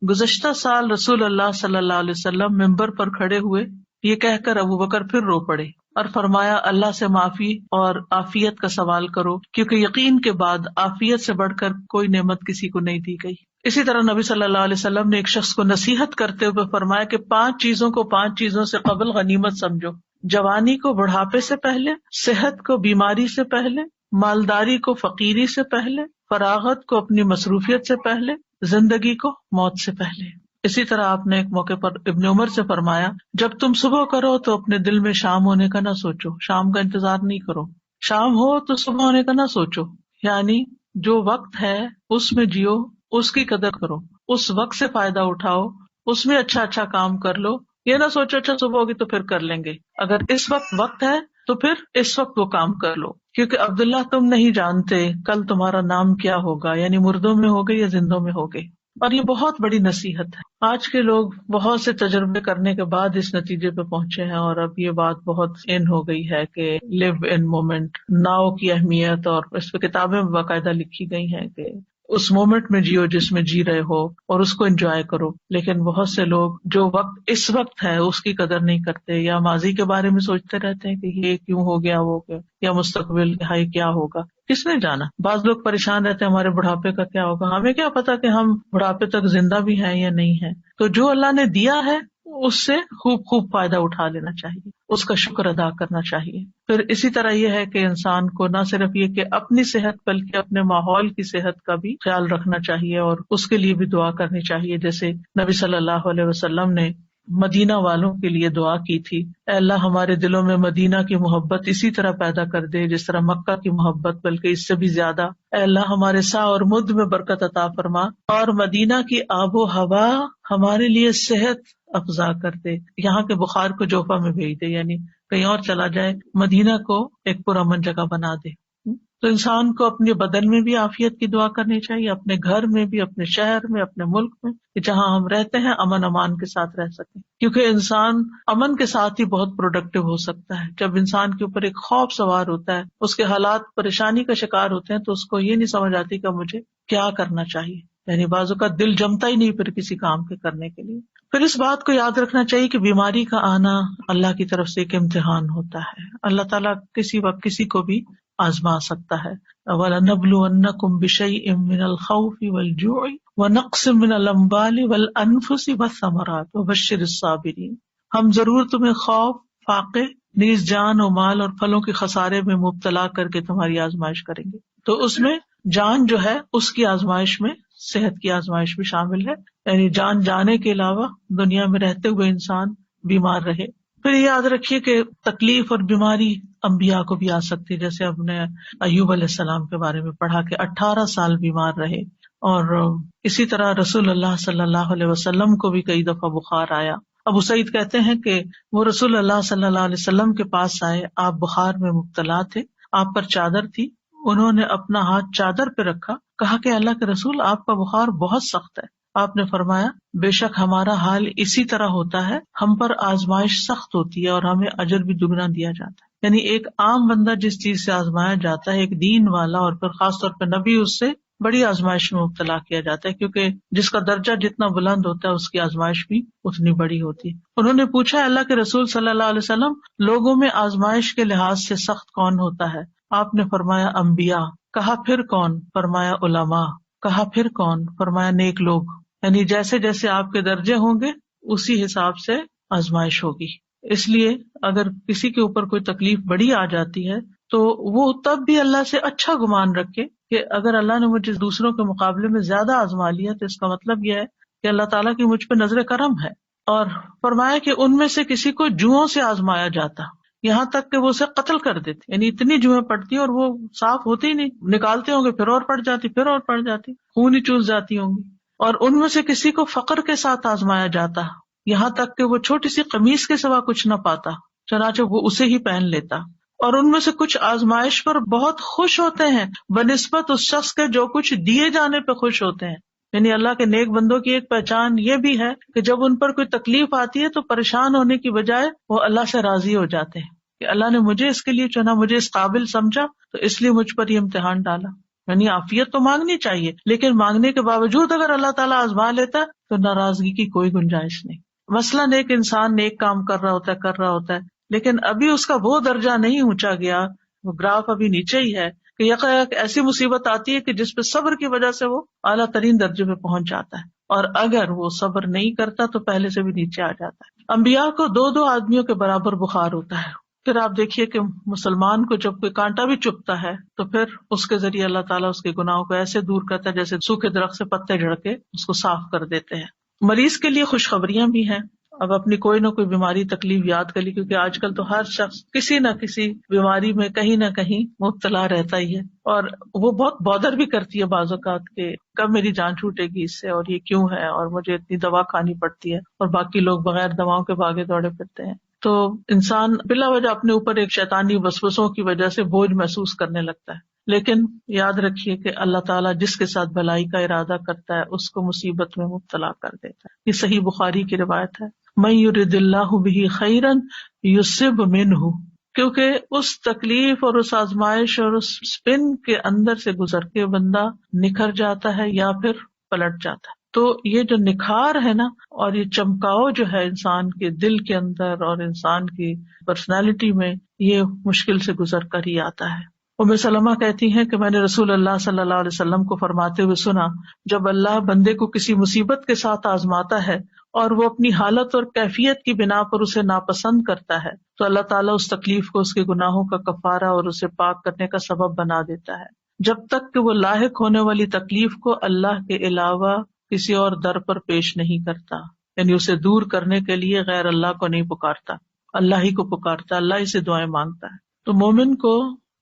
گزشتہ سال رسول اللہ صلی اللہ علیہ وسلم ممبر پر کھڑے ہوئے، یہ کہہ کر ابو بکر پھر رو پڑے اور فرمایا اللہ سے معافی اور عافیت کا سوال کرو کیونکہ یقین کے بعد عافیت سے بڑھ کر کوئی نعمت کسی کو نہیں دی گئی۔ اسی طرح نبی صلی اللہ علیہ وسلم نے ایک شخص کو نصیحت کرتے ہوئے فرمایا کہ 5 چیزوں کو 5 چیزوں سے قبل غنیمت سمجھو، جوانی کو بڑھاپے سے پہلے، صحت کو بیماری سے پہلے، مالداری کو فقیری سے پہلے، فراغت کو اپنی مصروفیت سے پہلے، زندگی کو موت سے پہلے۔ اسی طرح آپ نے ایک موقع پر ابن عمر سے فرمایا، جب تم صبح کرو تو اپنے دل میں شام ہونے کا نہ سوچو، شام کا انتظار نہیں کرو، شام ہو تو صبح ہونے کا نہ سوچو، یعنی جو وقت ہے اس میں جیو، اس کی قدر کرو، اس وقت سے فائدہ اٹھاؤ، اس میں اچھا کام کر لو، یہ نہ سوچو اچھا صبح ہوگی تو پھر کر لیں گے، اگر اس وقت ہے تو پھر اس وقت وہ کام کر لو، کیونکہ عبداللہ تم نہیں جانتے کل تمہارا نام کیا ہوگا، یعنی مردوں میں ہوگے یا زندوں میں ہوگے۔ اور یہ بہت بڑی نصیحت ہے، آج کے لوگ بہت سے تجربے کرنے کے بعد اس نتیجے پہ پہنچے ہیں، اور اب یہ بات بہت ان ہو گئی ہے کہ لیو ان مومنٹ، ناؤ کی اہمیت، اور اس پہ کتابیں باقاعدہ لکھی گئی ہیں کہ اس مومنٹ میں جیو جس میں جی رہے ہو اور اس کو انجوائے کرو، لیکن بہت سے لوگ جو وقت اس وقت ہے اس کی قدر نہیں کرتے، یا ماضی کے بارے میں سوچتے رہتے ہیں کہ یہ کیوں ہو گیا وہ کیا، یا مستقبل ہائی کیا ہوگا، کس نے جانا۔ بعض لوگ پریشان رہتے ہیں ہمارے بڑھاپے کا کیا ہوگا، ہمیں کیا پتا کہ ہم بڑھاپے تک زندہ بھی ہیں یا نہیں ہیں۔ تو جو اللہ نے دیا ہے اس سے خوب فائدہ اٹھا لینا چاہیے، اس کا شکر ادا کرنا چاہیے۔ پھر اسی طرح یہ ہے کہ انسان کو نہ صرف یہ کہ اپنی صحت بلکہ اپنے ماحول کی صحت کا بھی خیال رکھنا چاہیے اور اس کے لیے بھی دعا کرنی چاہیے، جیسے نبی صلی اللہ علیہ وسلم نے مدینہ والوں کے لیے دعا کی تھی، اے اللہ ہمارے دلوں میں مدینہ کی محبت اسی طرح پیدا کر دے جس طرح مکہ کی محبت، بلکہ اس سے بھی زیادہ۔ اے اللہ ہمارے سا اور مد میں برکت عطا فرما، اور مدینہ کی آب و ہوا ہمارے لیے صحت افزا کر دے، یہاں کے بخار کو جوفا میں بھیج دے، یعنی کہیں اور چلا جائے، مدینہ کو ایک پرامن جگہ بنا دے۔ تو انسان کو اپنے بدن میں بھی عافیت کی دعا کرنی چاہیے، اپنے گھر میں بھی، اپنے شہر میں، اپنے ملک میں، کہ جہاں ہم رہتے ہیں امن امان کے ساتھ رہ سکیں، کیونکہ انسان امن کے ساتھ ہی بہت پروڈکٹیو ہو سکتا ہے۔ جب انسان کے اوپر ایک خوف سوار ہوتا ہے، اس کے حالات پریشانی کا شکار ہوتے ہیں، تو اس کو یہ نہیں سمجھ آتی کہ مجھے کیا کرنا چاہیے، یعنی بعض اوقات دل جمتا ہی نہیں پھر کسی کام کے کرنے کے لیے۔ پھر اس بات کو یاد رکھنا چاہیے کہ بیماری کا آنا اللہ کی طرف سے ایک امتحان ہوتا ہے، اللہ تعالیٰ کسی وقت کسی کو بھی آزما سکتا ہے۔ وَلَنَبْلُوَنَّكُمْ بِشَيْءٍ مِّنَ الْخَوْفِ وَالْجُوعِ وَنَقْصٍ مِّنَ الْأَمْوَالِ وَالْأَنفُسِ وَالثَّمَرَاتِ وَبَشِّرِ الصَّابِرِينَ۔ ہم ضرور تمہیں خوف، فاقے، نیز جان و مال اور پھلوں کے خسارے میں مبتلا کر کے تمہاری آزمائش کریں گے۔ تو اس میں جان جو ہے اس کی آزمائش میں صحت کی آزمائش بھی شامل ہے، یعنی جان جانے کے علاوہ دنیا میں رہتے ہوئے انسان بیمار رہے۔ پھر یاد رکھیے کہ تکلیف اور بیماری انبیاء کو بھی آ سکتی ہے، جیسے ہم نے ایوب علیہ السلام کے بارے میں پڑھا کہ 18 سال بیمار رہے، اور اسی طرح رسول اللہ صلی اللہ علیہ وسلم کو بھی کئی دفعہ بخار آیا۔ ابو سعید کہتے ہیں کہ وہ رسول اللہ صلی اللہ علیہ وسلم کے پاس آئے، آپ بخار میں مبتلا تھے، آپ پر چادر تھی، انہوں نے اپنا ہاتھ چادر پہ رکھا، کہا کہ اللہ کے رسول آپ کا بخار بہت سخت ہے۔ آپ نے فرمایا بے شک ہمارا حال اسی طرح ہوتا ہے، ہم پر آزمائش سخت ہوتی ہے اور ہمیں اجر بھی دگنا دیا جاتا ہے۔ یعنی ایک عام بندہ جس چیز سے آزمایا جاتا ہے، ایک دین والا اور پھر خاص طور پہ نبی، اس سے بڑی آزمائش میں مبتلا کیا جاتا ہے، کیونکہ جس کا درجہ جتنا بلند ہوتا ہے اس کی آزمائش بھی اتنی بڑی ہوتی ہے۔ انہوں نے پوچھا اللہ کے رسول صلی اللہ علیہ وسلم، لوگوں میں آزمائش کے لحاظ سے سخت کون ہوتا ہے؟ آپ نے فرمایا انبیاء۔ کہا پھر کون؟ فرمایا علماء۔ کہا پھر کون؟ فرمایا نیک لوگ۔ یعنی جیسے جیسے آپ کے درجے ہوں گے اسی حساب سے آزمائش ہوگی۔ اس لیے اگر کسی کے اوپر کوئی تکلیف بڑی آ جاتی ہے تو وہ تب بھی اللہ سے اچھا گمان رکھے کہ اگر اللہ نے مجھے دوسروں کے مقابلے میں زیادہ آزما لیا تو اس کا مطلب یہ ہے کہ اللہ تعالیٰ کی مجھ پہ نظر کرم ہے۔ اور فرمایا کہ ان میں سے کسی کو جوؤں سے آزمایا جاتا، یہاں تک کہ وہ اسے قتل کر دیتے، یعنی اتنی جوئیں پڑتی اور وہ صاف ہوتی ہی نہیں، نکالتے ہوں گے پھر اور پڑ جاتی، پھر اور پڑ جاتی، خون ہی چوس جاتی ہوں گی۔ اور ان میں سے کسی کو فقر کے ساتھ آزمایا جاتا، یہاں تک کہ وہ چھوٹی سی قمیص کے سوا کچھ نہ پاتا، چنانچہ وہ اسے ہی پہن لیتا۔ اور ان میں سے کچھ آزمائش پر بہت خوش ہوتے ہیں بنسبت اس شخص کے جو کچھ دیے جانے پہ خوش ہوتے ہیں۔ یعنی اللہ کے نیک بندوں کی ایک پہچان یہ بھی ہے کہ جب ان پر کوئی تکلیف آتی ہے تو پریشان ہونے کی بجائے وہ اللہ سے راضی ہو جاتے ہیں کہ اللہ نے مجھے اس کے لیے چنا، مجھے اس قابل سمجھا، تو اس لیے مجھ پر یہ امتحان ڈالا۔ یعنی عافیت تو مانگنی چاہیے، لیکن مانگنے کے باوجود اگر اللہ تعالیٰ آزما لیتا تو ناراضگی کی کوئی گنجائش نہیں۔ مثلاً ایک انسان نیک کام کر رہا ہوتا ہے لیکن ابھی اس کا وہ درجہ نہیں اونچا گیا، وہ گراف ابھی نیچے ہی ہے، کہ یکایک ایسی مصیبت آتی ہے کہ جس پہ صبر کی وجہ سے وہ اعلیٰ ترین درجے پہ پہنچ جاتا ہے، اور اگر وہ صبر نہیں کرتا تو پہلے سے بھی نیچے آ جاتا ہے۔ انبیاء کو 2 آدمیوں کے برابر بخار ہوتا ہے۔ پھر آپ دیکھیے کہ مسلمان کو جب کوئی کانٹا بھی چبھتا ہے تو پھر اس کے ذریعے اللہ تعالیٰ اس کے گناہوں کو ایسے دور کرتا ہے جیسے سوکھے درخت سے پتے جھڑ کے اس کو صاف کر دیتے ہیں۔ مریض کے لیے خوشخبریاں بھی ہیں۔ اب اپنی کوئی نہ کوئی بیماری تکلیف یاد کر لی، کیونکہ آج کل تو ہر شخص کسی نہ کسی بیماری میں کہیں نہ کہیں مبتلا رہتا ہی ہے، اور وہ بہت بودر بھی کرتی ہے بعض اوقات کہ کب میری جان چھوٹے گی اس سے، اور یہ کیوں ہے، اور مجھے اتنی دوا کھانی پڑتی ہے، اور باقی لوگ بغیر دواؤں کے بھاگے دوڑے پھرتے ہیں۔ تو انسان بلا وجہ اپنے اوپر ایک شیطانی وسوسوں کی وجہ سے بوجھ محسوس کرنے لگتا ہے، لیکن یاد رکھیے کہ اللہ تعالیٰ جس کے ساتھ بھلائی کا ارادہ کرتا ہے اس کو مصیبت میں مبتلا کر دیتا ہے۔ یہ صحیح بخاری کی روایت ہے، من یرد اللہ بہ خیرا یصب منہ، کیونکہ اس تکلیف اور اس آزمائش اور اس سپن کے اندر سے گزر کے بندہ نکھر جاتا ہے یا پھر پلٹ جاتا ہے۔ تو یہ جو نکھار ہے نا، اور یہ چمکاؤ جو ہے انسان کے دل کے اندر اور انسان کی پرسنالٹی میں، یہ مشکل سے گزر کر ہی آتا ہے۔ ام سلمہ کہتی ہیں کہ میں نے رسول اللہ صلی اللہ علیہ وسلم کو فرماتے ہوئے سنا، جب اللہ بندے کو کسی مصیبت کے ساتھ آزماتا ہے اور وہ اپنی حالت اور کیفیت کی بنا پر اسے ناپسند کرتا ہے تو اللہ تعالیٰ اس تکلیف کو اس کے گناہوں کا کفارہ اور اسے پاک کرنے کا سبب بنا دیتا ہے، جب تک کہ وہ لاحق ہونے والی تکلیف کو اللہ کے علاوہ کسی اور در پر پیش نہیں کرتا۔ یعنی اسے دور کرنے کے لیے غیر اللہ کو نہیں پکارتا، اللہ ہی کو پکارتا، اللہ ہی سے دعائیں مانگتا ہے. تو مومن کو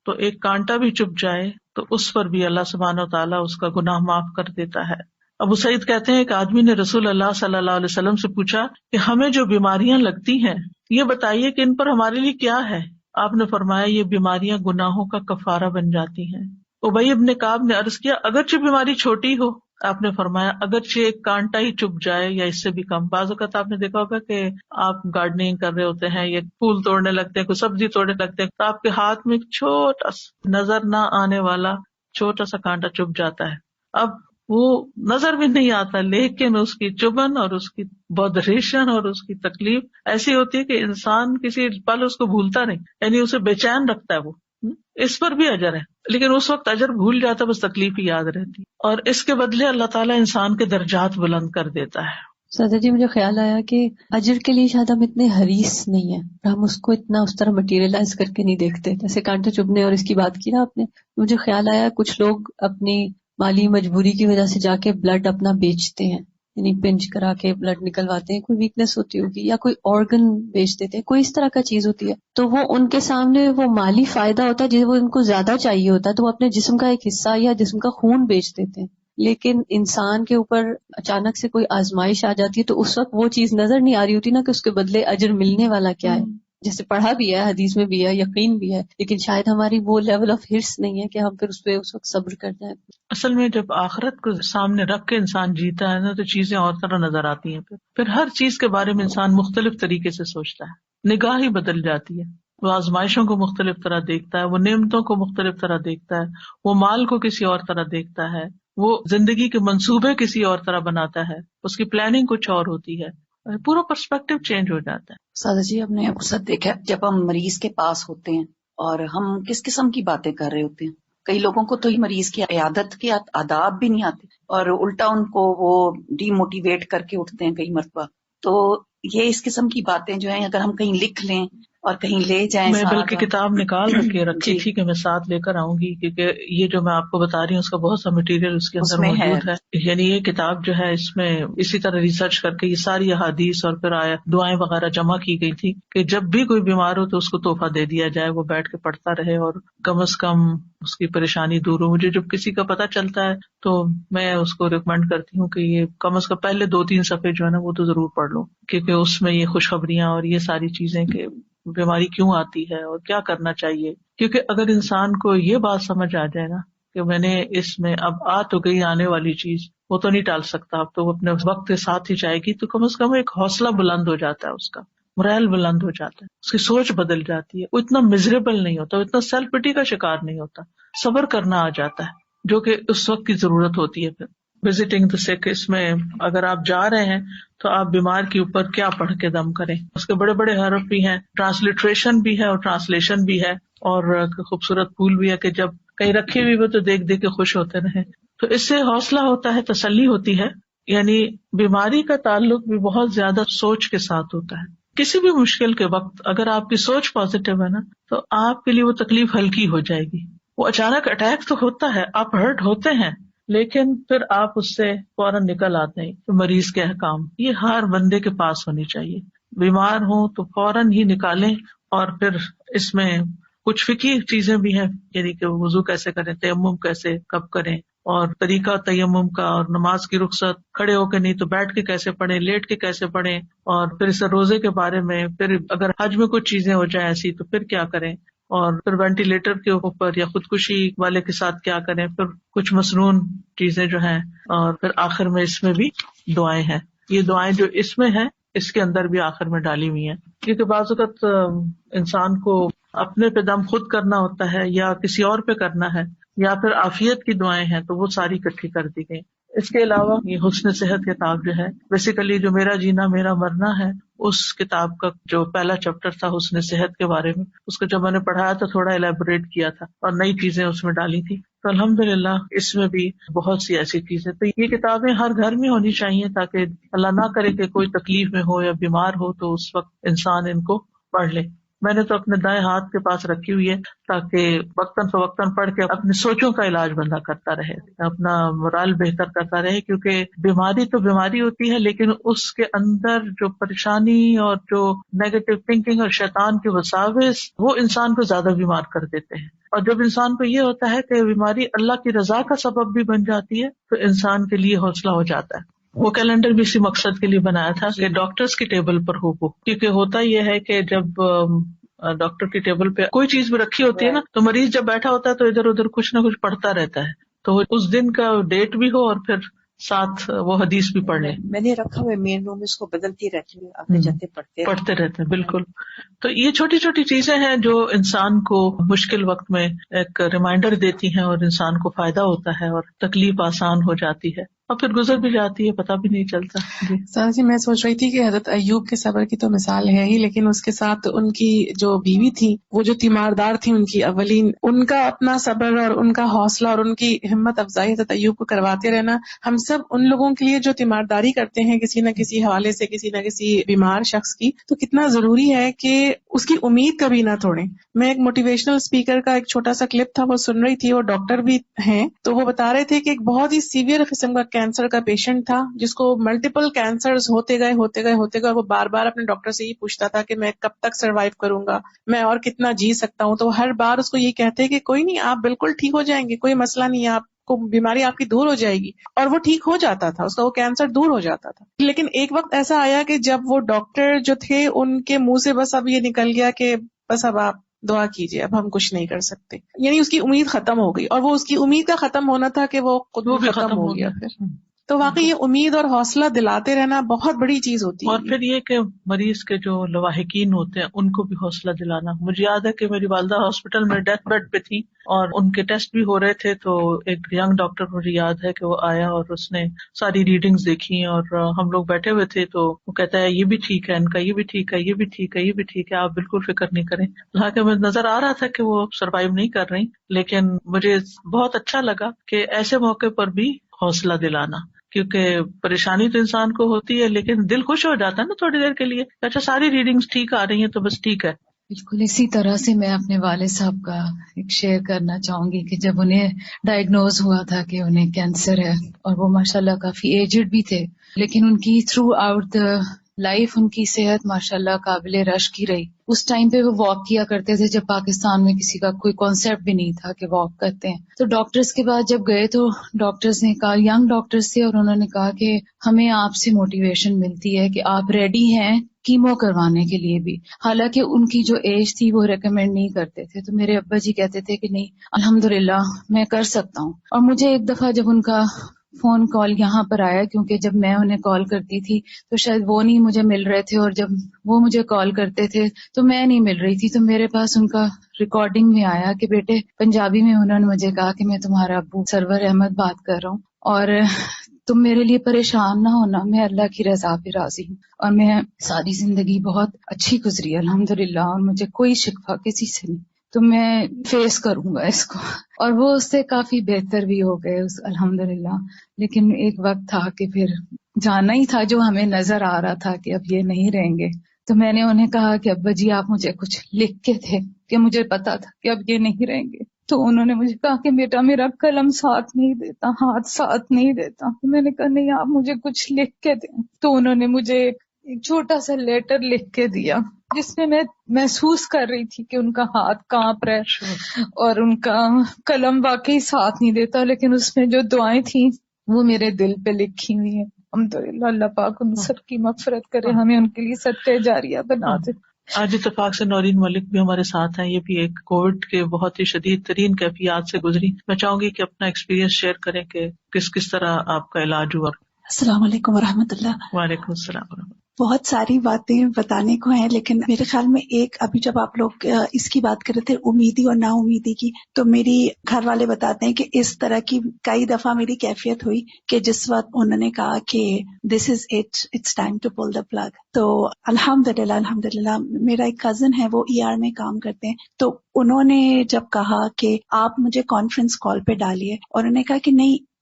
تو ایک کانٹا بھی چپ جائے تو اس پر بھی اللہ سبحانہ و تعالیٰ اس کا گناہ معاف کر دیتا ہے. ابو سعید کہتے ہیں کہ آدمی نے رسول اللہ صلی اللہ علیہ وسلم سے پوچھا کہ ہمیں جو بیماریاں لگتی ہیں یہ بتائیے کہ ان پر ہمارے لیے کیا ہے. آپ نے فرمایا یہ بیماریاں گناہوں کا کفارہ بن جاتی ہیں. ابی ابن کعب نے عرض کیا اگرچہ بیماری چھوٹی ہو؟ آپ نے فرمایا اگرچہ ایک کانٹا ہی چپ جائے یا اس سے بھی کم. بعض اوقات آپ نے دیکھا ہوگا کہ آپ گارڈننگ کر رہے ہوتے ہیں یا پھول توڑنے لگتے ہیں، کوئی سبزی توڑنے لگتے ہیں، تو آپ کے ہاتھ میں ایک چھوٹا سا نظر نہ آنے والا چھوٹا سا کانٹا چپ جاتا ہے. اب وہ نظر بھی نہیں آتا لیکن اس کی چبھن اور اس کی بودریشن اور اس کی تکلیف ایسی ہوتی ہے کہ انسان کسی پل اس کو بھولتا نہیں، یعنی اسے بے چین رکھتا ہے. وہ اس پر بھی اجر ہے، لیکن اس وقت اجر بھول جاتا ہے، بس تکلیف ہی یاد رہتی. اور اس کے بدلے اللہ تعالیٰ انسان کے درجات بلند کر دیتا ہے. سادہ جی مجھے خیال آیا کہ اجر کے لیے شاید ہم اتنے حریص نہیں ہیں، ہم اس کو اتنا اس طرح مٹیریلائز کر کے نہیں دیکھتے. جیسے کانٹے چبھنے اور اس کی بات کی نا آپ نے، مجھے خیال آیا کچھ لوگ اپنی مالی مجبوری کی وجہ سے جا کے بلڈ اپنا بیچتے ہیں، یعنی پنچ کرا کے بلڈ نکلواتے ہیں. کوئی ویکنس ہوتی ہوگی یا کوئی آرگن بیچ دیتے ہیں، کوئی اس طرح کا چیز ہوتی ہے، تو وہ ان کے سامنے وہ مالی فائدہ ہوتا ہے جسے وہ ان کو زیادہ چاہیے ہوتا ہے، تو وہ اپنے جسم کا ایک حصہ یا جسم کا خون بیچ دیتے ہیں. لیکن انسان کے اوپر اچانک سے کوئی آزمائش آ جاتی ہے تو اس وقت وہ چیز نظر نہیں آ رہی ہوتی نا کہ اس کے بدلے اجر ملنے والا کیا ہے. جیسے پڑھا بھی ہے، حدیث میں بھی ہے، یقین بھی ہے، لیکن شاید ہماری وہ لیول آف ہرس نہیں ہے کہ ہم پھر اس پہ اس وقت صبر کر جائیں. اصل میں جب آخرت کو سامنے رکھ کے انسان جیتا ہے نا تو چیزیں اور طرح نظر آتی ہیں. پھر ہر چیز کے بارے میں انسان مختلف طریقے سے سوچتا ہے، نگاہ ہی بدل جاتی ہے. وہ آزمائشوں کو مختلف طرح دیکھتا ہے، وہ نعمتوں کو مختلف طرح دیکھتا ہے، وہ مال کو کسی اور طرح دیکھتا ہے، وہ زندگی کے منصوبے کسی اور طرح بناتا ہے، اس کی پلاننگ کچھ اور ہوتی ہے، پورا پرسپیکٹو چینج ہو جاتا ہے. سادہ جی ہم نے اکثر دیکھا ہے جب ہم مریض کے پاس ہوتے ہیں اور ہم کس قسم کی باتیں کر رہے ہوتے ہیں. کئی لوگوں کو تو مریض کی عیادت کے آداب بھی نہیں آتے اور الٹا ان کو وہ ڈی موٹیویٹ کر کے اٹھتے ہیں کئی مرتبہ. تو یہ اس قسم کی باتیں جو ہیں اگر ہم کہیں لکھ لیں اور کہیں لے جائیں. میں بلکہ کتاب نکال کے رکھی جی. تھی کہ میں ساتھ لے کر آؤں گی، کیونکہ یہ جو میں آپ کو بتا رہی ہوں اس کا بہت سا مٹیریل اس کے اندر موجود ہے. یعنی یہ کتاب جو ہے اس میں اسی طرح ریسرچ کر کے یہ ساری احادیث اور پھر دعائیں وغیرہ جمع کی گئی تھی کہ جب بھی کوئی بیمار ہو تو اس کو تحفہ دے دیا جائے، وہ بیٹھ کے پڑھتا رہے اور کم از کم اس کی پریشانی دور ہو. مجھے جب کسی کا پتہ چلتا ہے تو میں اس کو ریکمینڈ کرتی ہوں کہ یہ کم از کم پہلے 2-3 صفحے جو ہے نا وہ تو ضرور پڑھ لو، کیونکہ اس میں یہ خوشخبریاں اور یہ ساری چیزیں کہ بیماری کیوں آتی ہے اور کیا کرنا چاہیے. کیونکہ اگر انسان کو یہ بات سمجھ آ جائے نا کہ میں نے اس میں اب آ تو گئی آنے والی چیز، وہ تو نہیں ٹال سکتا، اب تو وہ اپنے وقت کے ساتھ ہی جائے گی، تو کم از کم ایک حوصلہ بلند ہو جاتا ہے، اس کا morale بلند ہو جاتا ہے، اس کی سوچ بدل جاتی ہے، وہ اتنا مزریبل نہیں ہوتا، وہ اتنا سیلف پٹی کا شکار نہیں ہوتا، صبر کرنا آ جاتا ہے جو کہ اس وقت کی ضرورت ہوتی ہے. پھر وزٹنگ دا سک، اس میں اگر آپ جا رہے ہیں تو آپ بیمار کے اوپر کیا پڑھ کے دم کریں. اس کے بڑے بڑے حرف بھی ہیں، ٹرانسلیٹریشن بھی ہے اور ٹرانسلیشن بھی ہے، اور خوبصورت پھول بھی ہے کہ جب کہیں رکھے ہوئے وہ تو دیکھ دیکھ کے خوش ہوتے رہے. تو اس سے حوصلہ ہوتا ہے، تسلی ہوتی ہے. یعنی بیماری کا تعلق بھی بہت زیادہ سوچ کے ساتھ ہوتا ہے. کسی بھی مشکل کے وقت اگر آپ کی سوچ پازیٹیو ہے نا تو آپ کے لیے وہ تکلیف ہلکی ہو جائے گی. وہ اچانک اٹیک تو ہوتا ہے، آپ ہرٹ ہوتے ہیں، لیکن پھر آپ اس سے فوراً نکل آتے ہیں. تو مریض کے احکام یہ ہر بندے کے پاس ہونی چاہیے. بیمار ہوں تو فوراً ہی نکالیں. اور پھر اس میں کچھ فقہی چیزیں بھی ہیں، یعنی کہ وضو کیسے کریں، تیمم کیسے کب کریں، اور طریقہ تیمم کا، اور نماز کی رخصت کھڑے ہو کے نہیں تو بیٹھ کے کیسے پڑھیں، لیٹ کے کیسے پڑھیں، اور پھر اس روزے کے بارے میں، پھر اگر حج میں کچھ چیزیں ہو جائیں ایسی تو پھر کیا کریں، اور پھر وینٹیلیٹر کے اوپر یا خودکشی والے کے ساتھ کیا کریں، پھر کچھ مسنون چیزیں جو ہیں، اور پھر آخر میں اس میں بھی دعائیں ہیں. یہ دعائیں جو اس میں ہیں اس کے اندر بھی آخر میں ڈالی ہوئی ہیں، کیونکہ بعض اوقات انسان کو اپنے پہ دم خود کرنا ہوتا ہے یا کسی اور پہ کرنا ہے، یا پھر عافیت کی دعائیں ہیں تو وہ ساری اکٹھی کر دی گئی. اس کے علاوہ یہ حسن صحت کتاب جو ہے، بیسیکلی جو میرا جینا میرا مرنا ہے، اس کتاب کا جو پہلا چیپٹر تھا حسن صحت کے بارے میں، اس کو جب میں نے پڑھایا تو تھوڑا الیبوریٹ کیا تھا اور نئی چیزیں اس میں ڈالی تھی. تو الحمدللہ اس میں بھی بہت سی ایسی چیزیں. تو یہ کتابیں ہر گھر میں ہونی چاہیے تاکہ اللہ نہ کرے کہ کوئی تکلیف میں ہو یا بیمار ہو تو اس وقت انسان ان کو پڑھ لے. میں نے تو اپنے دائیں ہاتھ کے پاس رکھی ہوئی ہے تاکہ وقتاً فوقتاً پڑھ کے اپنی سوچوں کا علاج بندہ کرتا رہے، اپنا مورال بہتر کرتا رہے، کیونکہ بیماری تو بیماری ہوتی ہے لیکن اس کے اندر جو پریشانی اور جو نیگیٹو تھنکنگ اور شیطان کے وساوس وہ انسان کو زیادہ بیمار کر دیتے ہیں. اور جب انسان کو یہ ہوتا ہے کہ بیماری اللہ کی رضا کا سبب بھی بن جاتی ہے تو انسان کے لیے حوصلہ ہو جاتا ہے. وہ کیلنڈر بھی اسی مقصد کے لیے بنایا تھا کہ ڈاکٹرز کی ٹیبل پر ہو وہ، کیونکہ ہوتا یہ ہے کہ جب ڈاکٹر کی ٹیبل پہ کوئی چیز بھی رکھی ہوتی ہے نا تو مریض جب بیٹھا ہوتا ہے تو ادھر ادھر کچھ نہ کچھ پڑھتا رہتا ہے، تو اس دن کا ڈیٹ بھی ہو اور پھر ساتھ وہ حدیث بھی پڑھ لیں. میں نے رکھا ہوا مین روم، اس کو بدلتی رہتی ہوں، آتے جاتے پڑھتے رہتے ہیں. بالکل. تو یہ چھوٹی چھوٹی چیزیں ہیں جو انسان کو مشکل وقت میں ایک ریمائنڈر دیتی ہیں اور انسان کو فائدہ ہوتا ہے اور تکلیف آسان ہو جاتی ہے اور پھر گزر بھی جاتی ہے، پتہ بھی نہیں چلتا. جی میں سوچ رہی تھی کہ حضرت ایوب کے صبر کی تو مثال ہے ہی، لیکن اس کے ساتھ ان کی جو بیوی تھی، وہ جو تیماردار تھی، ان کی اولین، ان کا اپنا صبر اور ان کا حوصلہ اور ان کی ہمت افزائی حضرت ایوب کو کرواتے رہنا. ہم سب ان لوگوں کے لیے جو تیمارداری کرتے ہیں کسی نہ کسی حوالے سے، کسی نہ کسی بیمار شخص کی، تو کتنا ضروری ہے کہ اس کی امید کبھی نہ توڑیں. میں ایک موٹیویشنل اسپیکر کا ایک چھوٹا سا کلپ تھا، وہ سن رہی تھی، وہ ڈاکٹر بھی ہیں، تو وہ بتا رہے تھے کہ ایک بہت ہی سیویئر قسم کا کینسر کا پیشنٹ تھا جس کو ملٹیپل کینسرز ہوتے گئے اور وہ بار بار اپنے ڈاکٹر سے یہ پوچھتا تھا کہ میں کب تک سروائیو کروں گا، میں اور کتنا جی سکتا ہوں. تو ہر بار اس کو یہ کہتے کہ کوئی نہیں، آپ بالکل ٹھیک ہو جائیں گے، کوئی مسئلہ نہیں ہے، آپ کو بیماری آپ کی دور ہو جائے گی. اور وہ ٹھیک ہو جاتا تھا، اس کا وہ کینسر دور ہو جاتا تھا. لیکن ایک وقت ایسا آیا کہ جب وہ ڈاکٹر جو تھے ان کے منہ سے بس اب یہ نکل گیا کہ بس اب آپ دعا کیجیے، اب ہم کچھ نہیں کر سکتے. یعنی اس کی امید ختم ہو گئی، اور وہ اس کی امید کا ختم ہونا تھا کہ وہ خود بھی ختم ہو گیا پھر. تو واقعی یہ امید اور حوصلہ دلاتے رہنا بہت بڑی چیز ہوتی ہے. اور پھر یہ کہ مریض کے جو لواحقین ہوتے ہیں ان کو بھی حوصلہ دلانا. مجھے یاد ہے کہ میری والدہ ہاسپٹل میں ڈیتھ بیڈ پہ تھی اور ان کے ٹیسٹ بھی ہو رہے تھے، تو ایک ینگ ڈاکٹر مجھے یاد ہے کہ وہ آیا اور اس نے ساری ریڈنگز دیکھی اور ہم لوگ بیٹھے ہوئے تھے، تو وہ کہتا ہے یہ بھی ٹھیک ہے، ان کا یہ بھی ٹھیک ہے، یہ بھی ٹھیک ہے، یہ بھی ٹھیک ہے، آپ بالکل فکر نہیں کریں. حالانکہ مجھے نظر آ رہا تھا کہ وہ سروائیو نہیں کر رہی، لیکن مجھے بہت اچھا لگا کہ ایسے موقع پر بھی حوصلہ دلانا، کیونکہ پریشانی تو انسان کو ہوتی ہے لیکن دل خوش ہو جاتا ہے نا تھوڑی دیر کے لیے. اچھا ساری ریڈنگز ٹھیک آ رہی ہیں تو بس ٹھیک ہے. بالکل اسی طرح سے میں اپنے والد صاحب کا ایک شیئر کرنا چاہوں گی کہ جب انہیں ڈائگنوز ہوا تھا کہ انہیں کینسر ہے، اور وہ ماشاءاللہ کافی ایجڈ بھی تھے، لیکن ان کی تھرو آؤٹ دا لائف ان کی صحت ماشاءاللہ قابل رشک کی رہی. اس ٹائم پہ وہ واک کیا کرتے تھے جب پاکستان میں کسی کا کوئی کانسیپٹ بھی نہیں تھا کہ واک کرتے ہیں. تو ڈاکٹرز کے بعد جب گئے تو ڈاکٹرز نے کہا، ینگ ڈاکٹرز تھے، اور انہوں نے کہا کہ ہمیں آپ سے موٹیویشن ملتی ہے کہ آپ ریڈی ہیں کیمو کروانے کے لیے بھی. حالانکہ ان کی جو ایج تھی وہ ریکمینڈ نہیں کرتے تھے. تو میرے ابا جی کہتے تھے کہ نہیں الحمدللہ میں کر سکتا ہوں. اور مجھے ایک دفعہ جب ان کا فون کال یہاں پر آیا، کیونکہ جب میں انہیں کال کرتی تھی تو شاید وہ نہیں مجھے مل رہے تھے، اور جب وہ مجھے کال کرتے تھے تو میں نہیں مل رہی تھی، تو میرے پاس ان کا ریکارڈنگ میں آیا کہ بیٹے، پنجابی میں انہوں نے مجھے کہا کہ میں تمہارا ابو سرور احمد بات کر رہا ہوں، اور تم میرے لیے پریشان نہ ہونا، میں اللہ کی رضا پہ راضی ہوں، اور میں ساری زندگی بہت اچھی گزری الحمدللہ، اور مجھے کوئی شکوہ کسی سے نہیں، تو میں فیس کروں گا اس کو. اور وہ اس سے کافی بہتر بھی ہو گئے الحمدللہ. لیکن ایک وقت تھا کہ پھر جانا ہی تھا جو ہمیں نظر آ رہا تھا کہ اب یہ نہیں رہیں گے. تو میں نے انہیں کہا کہ ابا جی آپ مجھے کچھ لکھ کے تھے کہ مجھے پتا تھا کہ اب یہ نہیں رہیں گے. تو انہوں نے مجھے کہا کہ بیٹا میرا قلم ساتھ نہیں دیتا، ہاتھ ساتھ نہیں دیتا. میں نے کہا نہیں آپ مجھے کچھ لکھ کے دیں. تو انہوں نے مجھے ایک چھوٹا سا لیٹر لکھ کے دیا جس میں محسوس کر رہی تھی کہ ان کا ہاتھ کانپ رہا ہے اور ان کا قلم واقعی ساتھ نہیں دیتا، لیکن اس میں جو دعائیں تھیں وہ میرے دل پہ لکھی ہوئی ہیں. الحمدللہ اللہ پاک ان سب کی مغفرت کرے، ہمیں ان کے لیے صدقہ جاریہ بنا دے. آج اتفاق سے نورین ملک بھی ہمارے ساتھ ہیں، یہ بھی ایک کووڈ کے بہت ہی شدید ترین کیفیات سے گزری. میں چاہوں گی کہ اپنا ایکسپیرینس شیئر کریں کہ کس طرح آپ کا علاج ہوا. السلام علیکم ورحمۃ اللہ. وعلیکم السلام ورحمۃ اللہ. بہت ساری باتیں بتانے کو ہیں، لیکن میرے خیال میں ایک ابھی جب آپ لوگ اس کی بات کر رہے تھے امیدی اور نا امیدی کی، تو میری گھر والے بتاتے ہیں کہ اس طرح کی کئی دفعہ میری کیفیت ہوئی کہ جس وقت انہوں نے کہا کہ this is it's time to pull the plug. تو الحمدللہ میرا ایک کزن ہے، وہ ER میں کام کرتے ہیں، تو انہوں نے جب کہا کہ آپ مجھے کانفرنس کال پہ ڈالیے، اور انہوں نے کہا کہ نہیں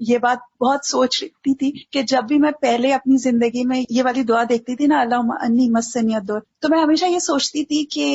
یہ بات بہت سوچ رہی تھی کہ جب بھی میں پہلے اپنی زندگی میں یہ والی دعا دیکھتی تھی نا، اللہم انی مسنی الضر، تو میں ہمیشہ یہ سوچتی تھی کہ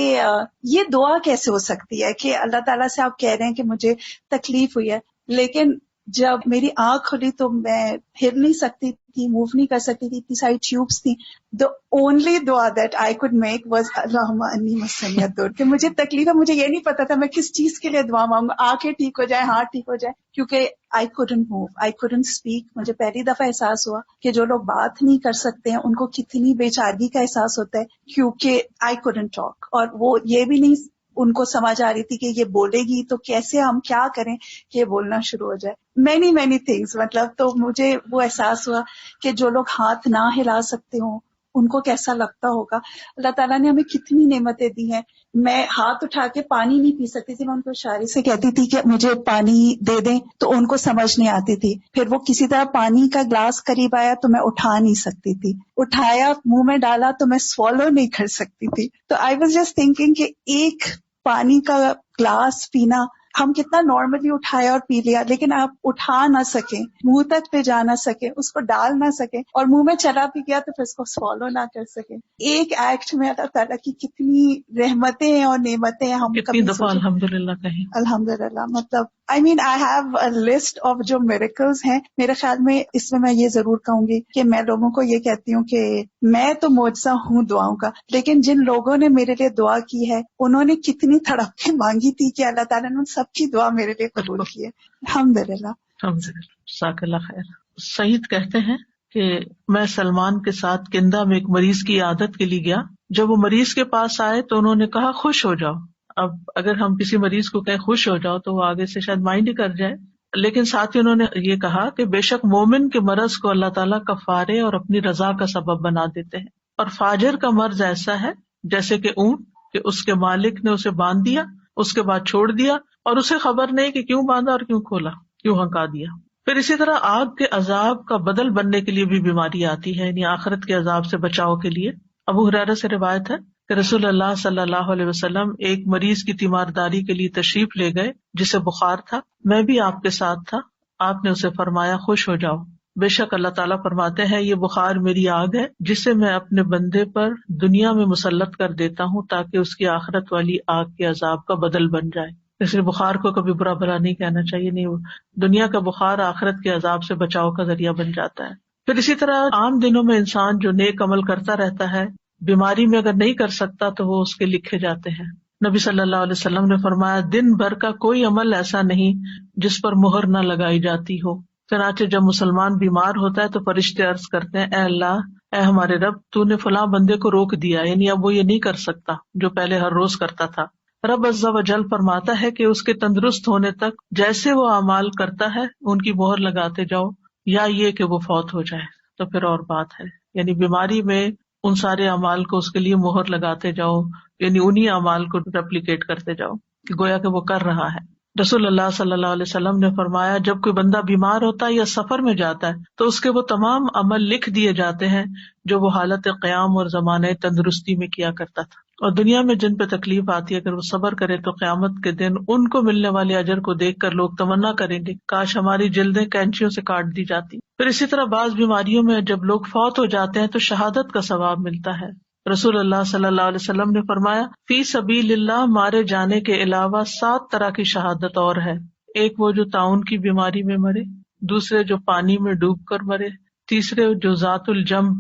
یہ دعا کیسے ہو سکتی ہے کہ اللہ تعالیٰ سے آپ کہہ رہے ہیں کہ مجھے تکلیف ہوئی ہے، لیکن جب میری آنکھ کھلی تو میں پھر نہیں سکتی تھی، موو نہیں کر سکتی تھی، اتنی ساری ٹیوبس تھی. the only دعا that I could make was اللہم انی مسنی الضر، کہ مجھے تکلیف ہے، مجھے یہ نہیں پتا تھا میں کس چیز کے لیے دعا مانگوں، آنکھیں ٹھیک ہو جائے، ہاتھ ٹھیک ہو جائے، کیونکہ I couldn't move, I couldn't speak. مجھے پہلی دفعہ احساس ہوا کہ جو لوگ بات نہیں کر سکتے ہیں ان کو کتنی بے چارگی کا احساس ہوتا ہے، کیونکہ I couldn't talk. اور وہ یہ بھی نہیں ان کو سمجھ آ رہی تھی کہ یہ بولے گی تو کیسے ہم کیا کریں کہ یہ بولنا شروع ہو جائے. مینی تھنگس، مطلب تو مجھے وہ احساس ہوا کہ جو لوگ ہاتھ نہ ہلا سکتے ہوں ان کو کیسا لگتا ہوگا. اللہ تعالیٰ نے ہمیں کتنی نعمتیں دی ہیں. میں ہاتھ اٹھا کے پانی نہیں پی سکتی تھی، میں ان کو اشارے سے کہتی تھی کہ مجھے پانی دے دیں تو ان کو سمجھ نہیں آتی تھی. پھر وہ کسی طرح پانی کا گلاس قریب آیا تو میں اٹھا نہیں سکتی تھی، اٹھایا منہ میں ڈالا تو میں سوالو نہیں کر سکتی تھی. تو آئی واز جسٹ تھنکنگ کہ ایک پانی کا گلاس پینا ہم کتنا نارملی اٹھایا اور پی لیا، لیکن آپ اٹھا نہ سکیں، منہ تک لے جا نہ سکیں، اس کو ڈال نہ سکیں، اور منہ میں چلا بھی گیا تو پھر اس کو سوالو نہ کر سکیں. ایک ایکٹ میں اللہ تعالیٰ کی کتنی رحمتیں ہیں اور نعمتیں ہیں. ہم کتنی دفعہ الحمدللہ کہیں. الحمدللہ، مطلب I have a list of جو miracles ہیں. میرے خیال میں اس میں یہ ضرور کہوں گی کہ میں لوگوں کو یہ کہتی ہوں کہ میں تو معجزہ ہوں دعاؤں کا، لیکن جن لوگوں نے میرے لیے دعا کی ہے انہوں نے کتنی تڑپ کے مانگی تھی کہ اللہ تعالیٰ نے ان سب کی دعا میرے لیے قبول کی ہے. الحمدللہ. جزاک اللہ خیر. سعید کہتے ہیں کہ میں سلمان کے ساتھ کندا میں ایک مریض کی عیادت کے لیے گیا. جب وہ مریض کے پاس آئے تو انہوں نے کہا خوش ہو جاؤ. اب اگر ہم کسی مریض کو کہیں خوش ہو جاؤ تو وہ آگے سے شاید مائنڈ ہی کر جائے، لیکن ساتھ ہی انہوں نے یہ کہا کہ بے شک مومن کے مرض کو اللہ تعالیٰ کفارے اور اپنی رضا کا سبب بنا دیتے ہیں، اور فاجر کا مرض ایسا ہے جیسے کہ اونٹ کہ اس کے مالک نے اسے باندھ دیا، اس کے بعد چھوڑ دیا اور اسے خبر نہیں کہ کیوں باندھا اور کیوں کھولا، کیوں ہنکا دیا. پھر اسی طرح آگ کے عذاب کا بدل بننے کے لیے بھی بیماری آتی ہے، یعنی آخرت کے عذاب سے بچاؤ کے لیے. ابو ہریرہ سے روایت ہے کہ رسول اللہ صلی اللہ علیہ وسلم ایک مریض کی تیمارداری کے لیے تشریف لے گئے جسے بخار تھا. میں بھی آپ کے ساتھ تھا. آپ نے اسے فرمایا خوش ہو جاؤ، بے شک اللہ تعالیٰ فرماتے ہیں یہ بخار میری آگ ہے جسے میں اپنے بندے پر دنیا میں مسلط کر دیتا ہوں تاکہ اس کی آخرت والی آگ کے عذاب کا بدل بن جائے. اس لیے بخار کو کبھی برا بھلا نہیں کہنا چاہیے، نہیں، دنیا کا بخار آخرت کے عذاب سے بچاؤ کا ذریعہ بن جاتا ہے. پھر اسی طرح عام دنوں میں انسان جو نیک عمل کرتا رہتا ہے، بیماری میں اگر نہیں کر سکتا تو وہ اس کے لکھے جاتے ہیں. نبی صلی اللہ علیہ وسلم نے فرمایا دن بھر کا کوئی عمل ایسا نہیں جس پر مہر نہ لگائی جاتی ہو. چنانچہ جب مسلمان بیمار ہوتا ہے تو فرشتے عرض کرتے ہیں اے اللہ، اے ہمارے رب، تو نے فلاں بندے کو روک دیا، یعنی اب وہ یہ نہیں کر سکتا جو پہلے ہر روز کرتا تھا. رب عز و جل فرماتا ہے کہ اس کے تندرست ہونے تک جیسے وہ اعمال کرتا ہے ان کی مہر لگاتے جاؤ، یا یہ کہ وہ فوت ہو جائے تو پھر اور بات ہے. یعنی بیماری میں ان سارے اعمال کو اس کے لیے مہر لگاتے جاؤ، یعنی انہی اعمال کو ریپلیکیٹ کرتے جاؤ کہ گویا کہ وہ کر رہا ہے. رسول اللہ صلی اللہ علیہ وسلم نے فرمایا جب کوئی بندہ بیمار ہوتا ہے یا سفر میں جاتا ہے تو اس کے وہ تمام عمل لکھ دیے جاتے ہیں جو وہ حالت قیام اور زمانے تندرستی میں کیا کرتا تھا. اور دنیا میں جن پہ تکلیف آتی ہے اگر وہ صبر کرے تو قیامت کے دن ان کو ملنے والے اجر کو دیکھ کر لوگ تمنا کریں گے کاش ہماری جلدیں کینچیوں سے کاٹ دی جاتی. پھر اسی طرح بعض بیماریوں میں جب لوگ فوت ہو جاتے ہیں تو شہادت کا ثواب ملتا ہے. رسول اللہ صلی اللہ علیہ وسلم نے فرمایا فی سبیل اللہ مارے جانے کے علاوہ 7 طرح کی شہادت اور ہے. ایک وہ جو طاعون کی بیماری میں مرے، دوسرے جو پانی میں ڈوب کر مرے، تیسرے جو ذات الجم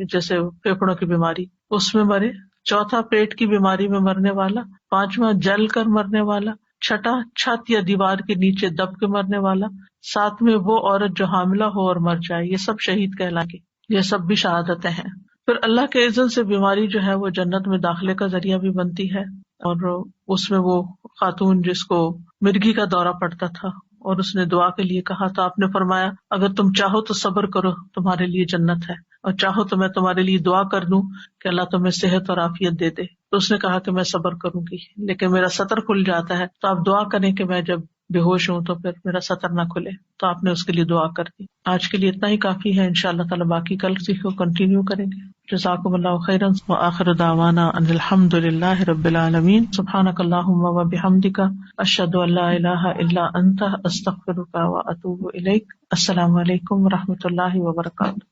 جیسے پھیپھڑوں کی بیماری اس میں مرے، چوتھا پیٹ کی بیماری میں مرنے والا، پانچواں جل کر مرنے والا، چھٹا چھت یا دیوار کے نیچے دب کے مرنے والا، ساتویں وہ عورت جو حاملہ ہو اور مر جائے. یہ سب شہید کہلائیں گے، یہ سب بھی شہادتیں ہیں. پھر اللہ کے اذن سے بیماری جو ہے وہ جنت میں داخلے کا ذریعہ بھی بنتی ہے. اور اس میں وہ خاتون جس کو مرگی کا دورہ پڑتا تھا اور اس نے دعا کے لیے کہا تو آپ نے فرمایا اگر تم چاہو تو صبر کرو، تمہارے لیے جنت ہے، اور چاہو تو میں تمہارے لیے دعا کر دوں کہ اللہ تمہیں صحت اور عافیت دے دے. تو اس نے کہا کہ میں صبر کروں گی لیکن میرا سطر کھل جاتا ہے. تو آپ دعا کریں کہ میں جب بے ہوش ہوں تو پھر میرا سطر نہ کھلے، تو آپ نے اس کے لیے دعا کر دی. آج کے لیے اتنا ہی کافی ہے، انشاءاللہ تعالی باقی کل سیکھو کنٹینیو کریں گے. جزاکم اللہ خیرا وآخر دعوانا ان الحمد للہ رب العالمین. سبحانک اللہم وبحمدک اشہد ان لا الہ الا انت استغفرک واتوب الیک. السلام علیکم ورحمۃ اللہ وبرکاتہ.